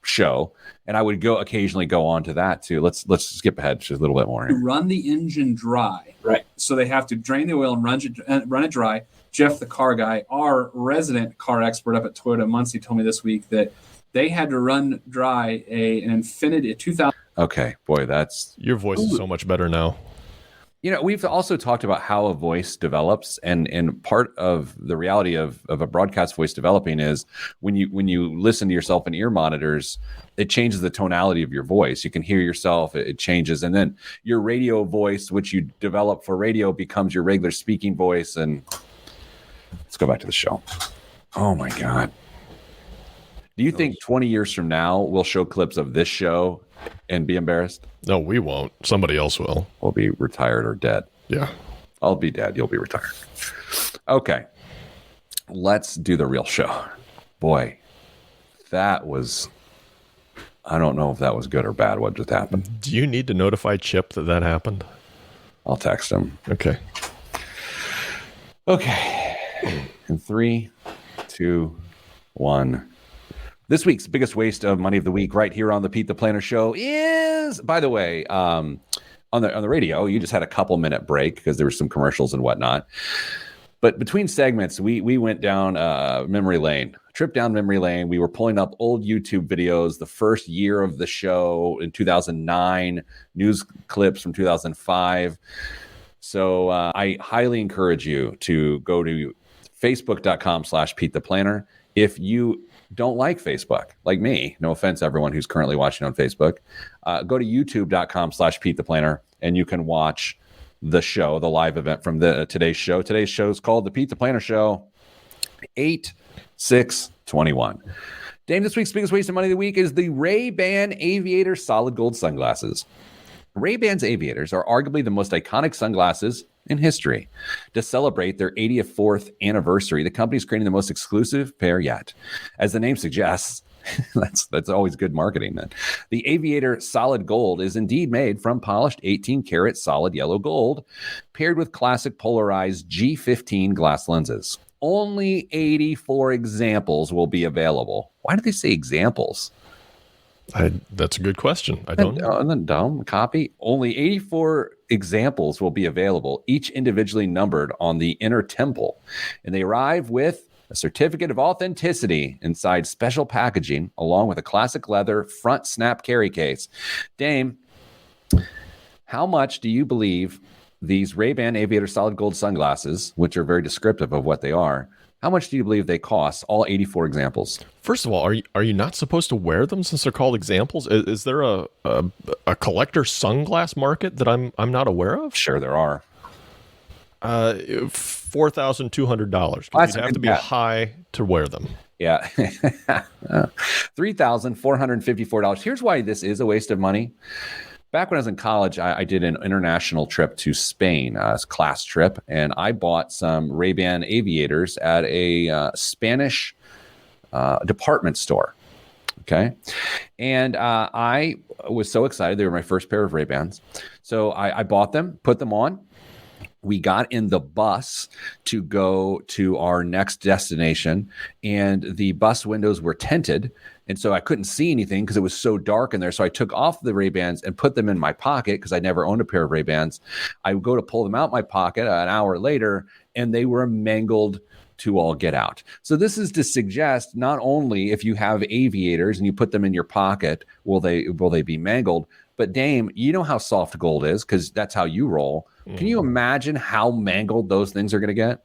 show, and I would occasionally go on to that too. Let's skip ahead just a little bit more To here. run the engine dry. Right. So they have to drain the oil and run it dry. Jeff, the car guy, our resident car expert up at Toyota Muncie, told me this week that they had to run dry an Infiniti 2000. Okay, boy, that's Your voice is so much better now. we've also talked about how a voice develops, and part of the reality of a broadcast voice developing is when you listen to yourself in ear monitors, it changes the tonality of your voice. You can hear yourself, it changes, and then your radio voice, which you develop for radio, becomes your regular speaking voice. And let's go back to the show. Oh my God. Do you think 20 years from now we'll show clips of this show and be embarrassed? No, we won't. Somebody else will. We'll be retired or dead. Yeah. I'll be dead. You'll be retired. Okay. Let's do the real show. Boy, that was, I don't know if that was good or bad what just happened. Do you need to notify Chip that happened? I'll text him. Okay. Okay. In 3, 2, 1. This week's biggest waste of money of the week right here on the Pete the Planner Show is, by the way, on the radio, you just had a couple minute break because there were some commercials and whatnot. But between segments, we went down memory lane, trip down memory lane. We were pulling up old YouTube videos, the first year of the show in 2009, news clips from 2005. So I highly encourage you to go to facebook.com/Pete the Planner. If you don't like Facebook, like me, no offense, everyone who's currently watching on Facebook, go to youtube.com/Pete the Planner, and you can watch the show, the live event from today's show. Today's show is called the Pete the Planner Show 8/6/21. Dame, this week's biggest waste of money of the week is the Ray-Ban Aviator Solid Gold Sunglasses. Ray-Ban's Aviators are arguably the most iconic sunglasses in history. To celebrate their 84th anniversary, the company's creating the most exclusive pair yet. As the name suggests, that's always good marketing then. The Aviator Solid Gold is indeed made from polished 18-karat solid yellow gold, paired with classic polarized G15 glass lenses. Only 84 examples will be available. Why do they say examples? That's a good question. I don't know. And then dumb copy. Only 84 examples will be available, each individually numbered on the inner temple. And they arrive with a certificate of authenticity inside special packaging, along with a classic leather front snap carry case. Dame, how much do you believe these Ray-Ban Aviator Solid Gold sunglasses, which are very descriptive of what they are, how much do you believe they cost, all 84 examples? First of all, are you not supposed to wear them since they're called examples? Is there a collector sunglass market that I'm not aware of? Sure, there are. $4,200. That's You'd a have good to be bet. high to wear them. Yeah. $3,454. Here's why this is a waste of money. Back when I was in college, I did an international trip to Spain, a class trip, and I bought some Ray-Ban Aviators at a Spanish department store. Okay. And I was so excited. They were my first pair of Ray-Bans. So I bought them, put them on. We got in the bus to go to our next destination, and the bus windows were tinted. And so I couldn't see anything because it was so dark in there. So I took off the Ray-Bans and put them in my pocket because I never owned a pair of Ray-Bans. I would go to pull them out my pocket an hour later, and they were mangled to all get out. So this is to suggest not only if you have aviators and you put them in your pocket, will they be mangled? But Dame, you know how soft gold is because that's how you roll. Can you imagine how mangled those things are going to get?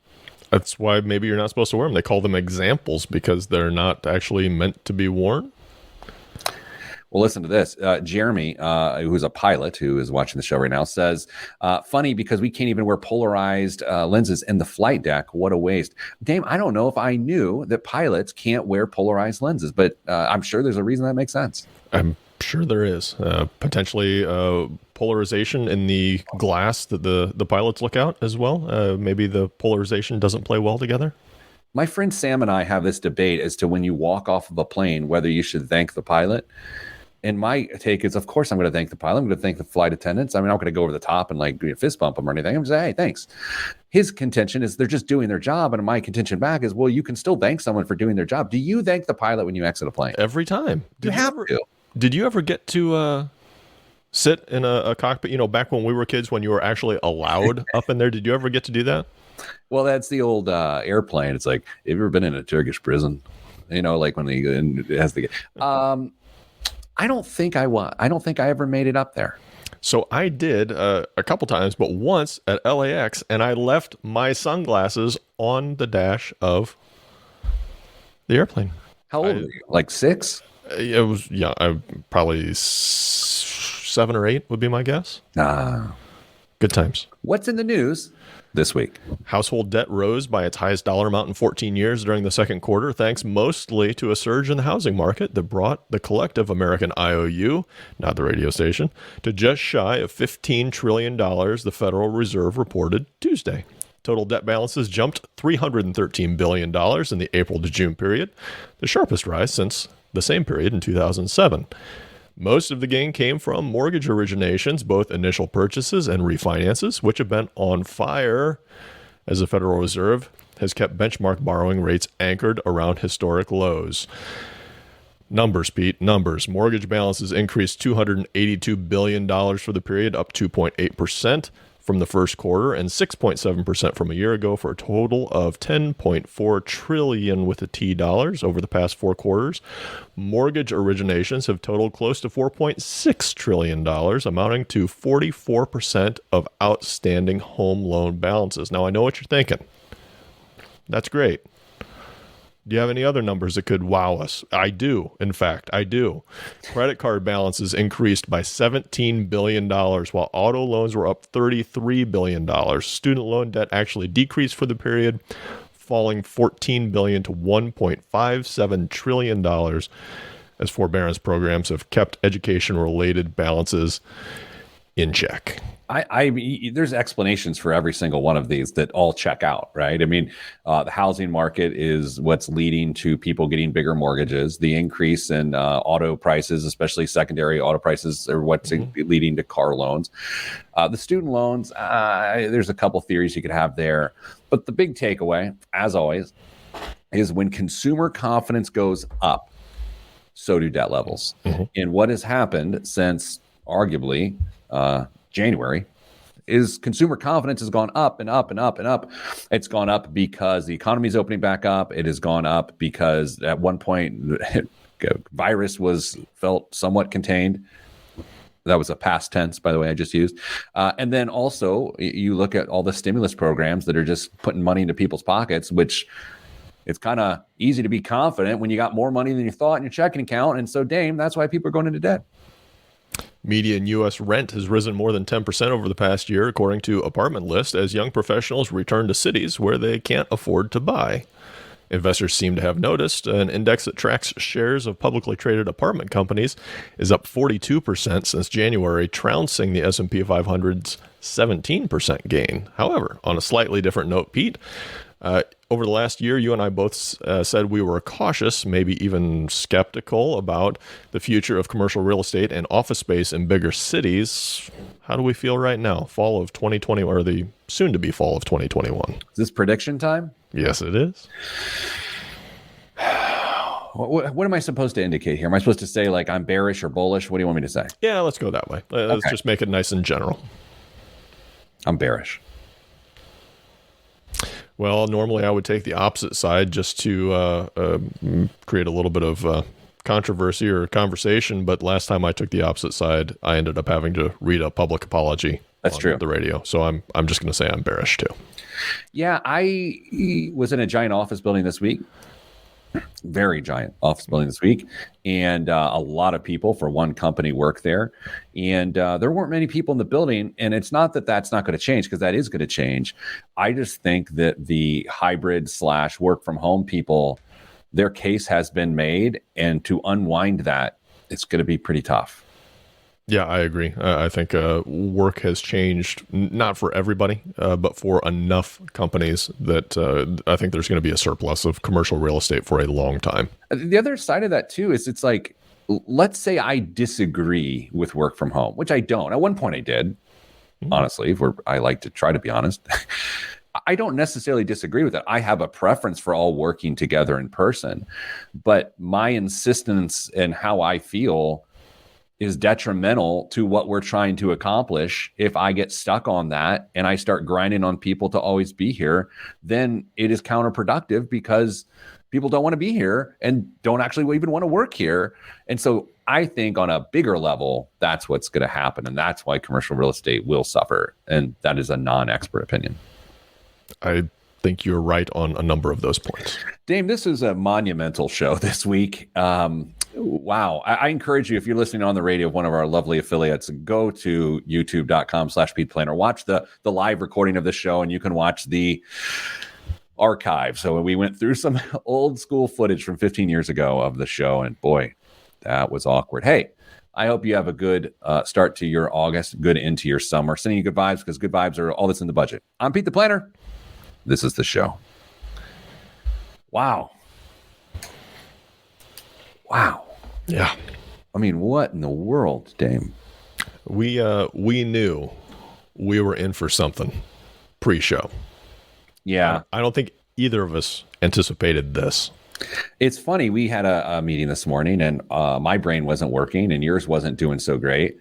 That's why maybe you're not supposed to wear them. They call them examples because they're not actually meant to be worn. Well, listen to this. Jeremy, who's a pilot who is watching the show right now, says, funny because we can't even wear polarized lenses in the flight deck. What a waste. Dame, I don't know if I knew that pilots can't wear polarized lenses, but I'm sure there's a reason that makes sense. I'm sure there is. Potentially polarization in the glass that the pilots look out as well. Maybe the polarization doesn't play well together. My friend Sam and I have this debate as to when you walk off of a plane, whether you should thank the pilot. And my take is, of course, I'm going to thank the pilot. I'm going to thank the flight attendants. I'm not going to go over the top and like fist bump them or anything. I'm going to say, hey, thanks. His contention is they're just doing their job. And my contention back is, well, you can still thank someone for doing their job. Do you thank the pilot when you exit a plane? Every time. You have to. Did you ever get to sit in a cockpit, back when we were kids, when you were actually allowed up in there? Did you ever get to do that? Well, that's the old airplane. It's like, have you ever been in a Turkish prison? Like when it has the. I don't think I ever made it up there. So I did a couple times, but once at LAX, and I left my sunglasses on the dash of the airplane. How old were you? Like 6? It was, I probably 7 or 8 would be my guess. Good times. What's in the news this week? Household debt rose by its highest dollar amount in 14 years during the second quarter, thanks mostly to a surge in the housing market that brought the collective American IOU, not the radio station, to just shy of $15 trillion, the Federal Reserve reported Tuesday. Total debt balances jumped $313 billion in the April to June period, the sharpest rise since the same period in 2007. Most of the gain came from mortgage originations, both initial purchases and refinances, which have been on fire as the Federal Reserve has kept benchmark borrowing rates anchored around historic lows. Numbers, Pete, numbers. Mortgage balances increased $282 billion for the period, up 2.8% from the first quarter and 6.7% from a year ago, for a total of $10.4 trillion with a T dollars over the past 4 quarters. Mortgage originations have totaled close to $4.6 trillion, amounting to 44% of outstanding home loan balances. Now, I know what you're thinking. That's great. Do you have any other numbers that could wow us? I do. In fact, I do. Credit card balances increased by $17 billion, while auto loans were up $33 billion. Student loan debt actually decreased for the period, falling $14 billion to $1.57 trillion, as forbearance programs have kept education-related balances in check. There's explanations for every single one of these that all check out, right? I mean, the housing market is what's leading to people getting bigger mortgages. The increase in auto prices, especially secondary auto prices, are what's leading to car loans. The student loans, there's a couple theories you could have there. But the big takeaway, as always, is when consumer confidence goes up, so do debt levels. And what has happened since arguably January is consumer confidence has gone up and up and up and up. It's gone up because the economy is opening back up. It has gone up because at one point virus was felt somewhat contained. That was a past tense, by the way, I just used. And then also you look at all the stimulus programs that are just putting money into people's pockets, which it's kind of easy to be confident when you got more money than you thought in your checking account. And so, Dame, that's why people are going into debt. Median U.S. rent has risen more than 10% over the past year, according to Apartment List, as young professionals return to cities where they can't afford to buy. Investors seem to have noticed an index that tracks shares of publicly traded apartment companies is up 42% since January, trouncing the S&P 500's 17% gain. However, on a slightly different note, Pete, over the last year, you and I both said we were cautious, maybe even skeptical about the future of commercial real estate and office space in bigger cities. How do we feel right now? Fall of 2020, or the soon-to-be fall of 2021? Is this prediction time? Yes, it is. What am I supposed to indicate here? Am I supposed to say like I'm bearish or bullish? What do you want me to say? Yeah, let's go that way. Let's just make it nice and general. I'm bearish. Well, normally I would take the opposite side just to create a little bit of controversy or conversation. But last time I took the opposite side, I ended up having to read a public apology. That's true. The radio. So I'm just going to say I'm bearish too. Yeah, I was in a giant office building this week. Very giant office building this week, and a lot of people for one company work there, and there weren't many people in the building. And it's not that that's not going to change, because that is going to change. I just think that the hybrid / work from home people, their case has been made, and to unwind that, it's going to be pretty tough. Yeah, I agree. I think work has changed, not for everybody, but for enough companies that I think there's going to be a surplus of commercial real estate for a long time. The other side of that, too, is it's like let's say I disagree with work from home, which I don't. At one point I did, honestly, I like to try to be honest. I don't necessarily disagree with it. I have a preference for all working together in person, but my insistence and how I feel is detrimental to what we're trying to accomplish. If I get stuck on that and I start grinding on people to always be here, then it is counterproductive because people don't want to be here and don't actually even want to work here. And so I think on a bigger level, that's what's going to happen. And that's why commercial real estate will suffer. And that is a non-expert opinion. I think you're right on a number of those points. Dame, this is a monumental show this week. Wow. I encourage you, if you're listening on the radio of one of our lovely affiliates, go to youtube.com/PetePlanner. Watch the live recording of this show, and you can watch the archive. So we went through some old school footage from 15 years ago of the show, and boy, that was awkward. Hey, I hope you have a good start to your August, good into your summer. Sending you good vibes, because good vibes are all that's in the budget. I'm Pete the Planner. This is the show. Wow. Yeah. I mean, what in the world, Dame? We knew we were in for something pre-show. Yeah. I don't think either of us anticipated this. It's funny. We had a meeting this morning, and my brain wasn't working and yours wasn't doing so great.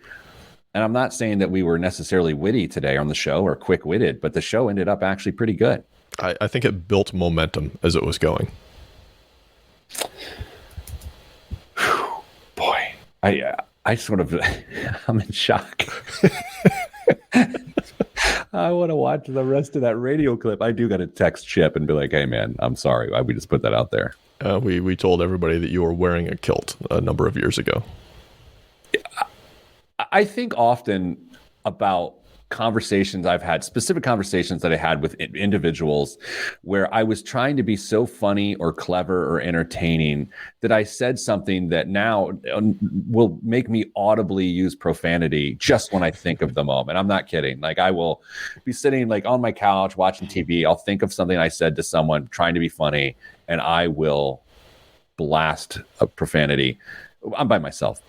And I'm not saying that we were necessarily witty today on the show or quick-witted, but the show ended up actually pretty good. I think it built momentum as it was going. Boy, I sort of, I'm in shock. I want to watch the rest of that radio clip. I do got to text Chip and be like, hey, man, I'm sorry. We just put that out there. We told everybody that you were wearing a kilt a number of years ago. I think often about conversations I've had, specific conversations that I had with individuals where I was trying to be so funny or clever or entertaining that I said something that now will make me audibly use profanity just when I think of the moment. I'm not kidding. Like, I will be sitting like on my couch watching TV. I'll think of something I said to someone trying to be funny, and I will blast a profanity. I'm by myself.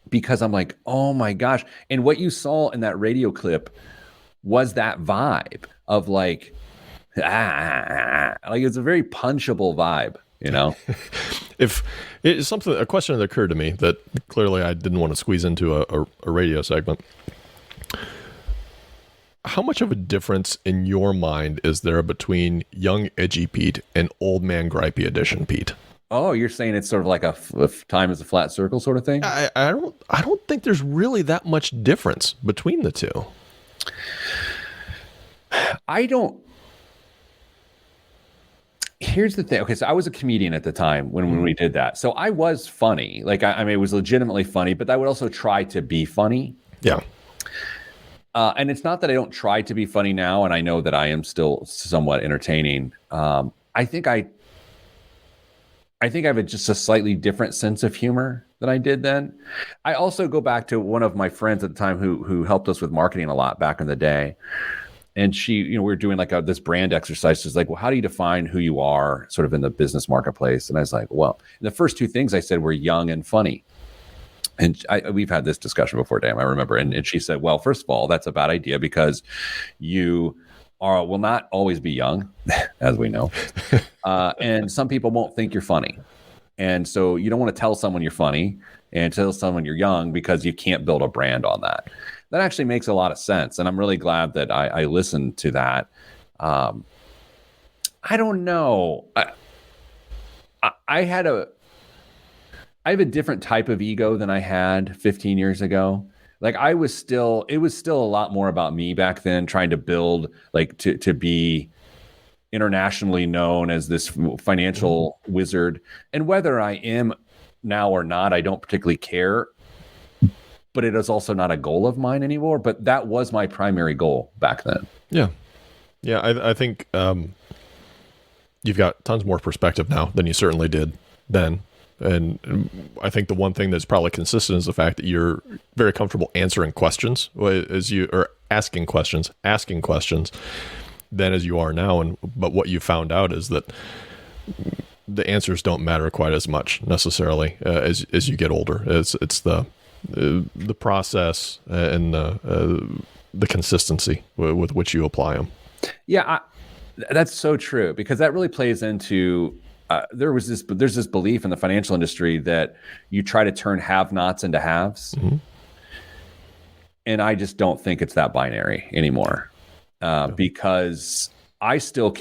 Because I'm like, oh my gosh. And what you saw in that radio clip was that vibe of like it's a very punchable vibe, you know? If it's a question that occurred to me that clearly I didn't want to squeeze into a radio segment. How much of a difference in your mind is there between young edgy Pete and old man gripey edition Pete? Oh, you're saying it's sort of like a time is a flat circle sort of thing? I don't think there's really that much difference between the two. Here's the thing. Okay, so I was a comedian at the time when we did that. So I was funny. Like, I mean, it was legitimately funny, but I would also try to be funny. Yeah. And it's not that I don't try to be funny now, and I know that I am still somewhat entertaining. I think I have just a slightly different sense of humor than I did then. I also go back to one of my friends at the time who helped us with marketing a lot back in the day. And she, we were doing like this brand exercise. She's like, well, how do you define who you are sort of in the business marketplace? And I was like, well, the first two things I said were young and funny. And we've had this discussion before, Dan, I remember. And she said, well, first of all, that's a bad idea because you will not always be young, as we know. And some people won't think you're funny. And so you don't want to tell someone you're funny and tell someone you're young because you can't build a brand on that. That actually makes a lot of sense. And I'm really glad that I listened to that. I don't know. I have a different type of ego than I had 15 years ago. Like it was still a lot more about me back then, trying to build like to be internationally known as this financial wizard. And whether I am now or not, I don't particularly care, but it is also not a goal of mine anymore. But that was my primary goal back then. Yeah. Yeah. I think you've got tons more perspective now than you certainly did then. And I think the one thing that's probably consistent is the fact that you're very comfortable answering questions asking questions than as you are now. But what you found out is that the answers don't matter quite as much necessarily as you get older. It's the process and the consistency with which you apply them. Yeah, that's so true, because that really plays into there's this belief in the financial industry that you try to turn have-nots into haves. Mm-hmm. And I just don't think it's that binary anymore, because I still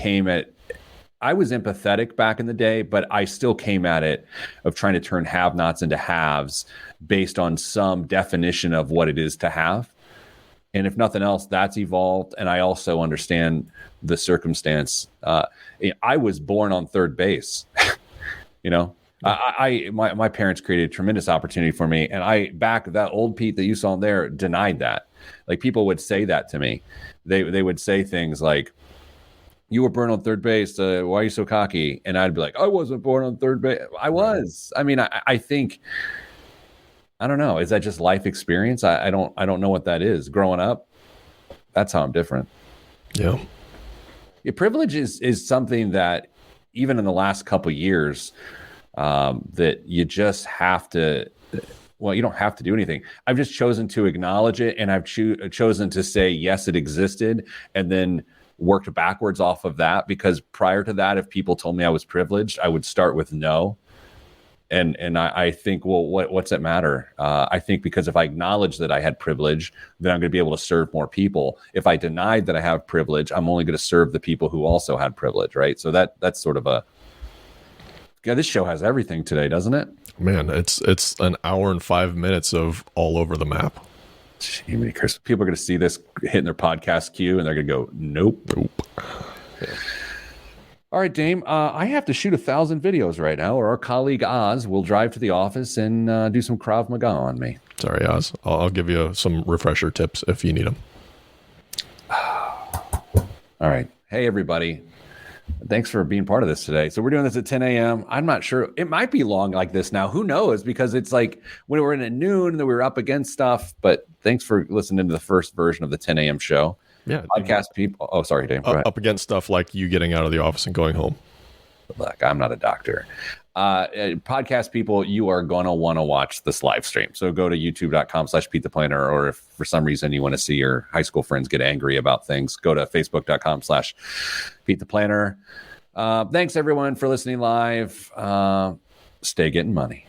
I was empathetic back in the day, but I still came at it of trying to turn have-nots into haves based on some definition of what it is to have. And if nothing else, that's evolved. And I also understand the circumstance. I was born on third base. My parents created a tremendous opportunity for me. And that old Pete that you saw there denied that. Like, people would say that to me. They would say things like, "You were born on third base. Why are you so cocky?" And I'd be like, "I wasn't born on third base." I was. I mean, I think, I don't know. Is that just life experience? I don't know what that is. Growing up, that's how I'm different. Yeah. Privilege is something that even in the last couple of years, that you just have to. Well, you don't have to do anything. I've just chosen to acknowledge it, and I've chosen to say yes, it existed, and then worked backwards off of that. Because prior to that, if people told me I was privileged, I would start with no. And I think, well, what's it matter? I think because if I acknowledge that I had privilege, then I'm going to be able to serve more people. If I denied that I have privilege, I'm only going to serve the people who also had privilege, right? So that's sort of this show has everything today, doesn't it? Man, it's an hour and 5 minutes of all over the map. People are going to see this hitting their podcast queue, and they're going to go, nope. Yeah. All right, Dame, I have to shoot 1,000 videos right now, or our colleague Oz will drive to the office and do some Krav Maga on me. Sorry, Oz. I'll give you some refresher tips if you need them. All right. Hey, everybody. Thanks for being part of this today. So we're doing this at 10 a.m. I'm not sure. It might be long like this now. Who knows? Because it's like when we were in at noon, then we were up against stuff. But thanks for listening to the first version of the 10 a.m. show. Yeah. Podcast people. Oh, sorry, Dave. Up against stuff like you getting out of the office and going home. Look, I'm not a doctor. Podcast people, you are going to want to watch this live stream. So go to youtube.com/Pete the Planner, or if for some reason you want to see your high school friends get angry about things, go to facebook.com/Pete the Planner. Thanks everyone for listening live. Stay getting money.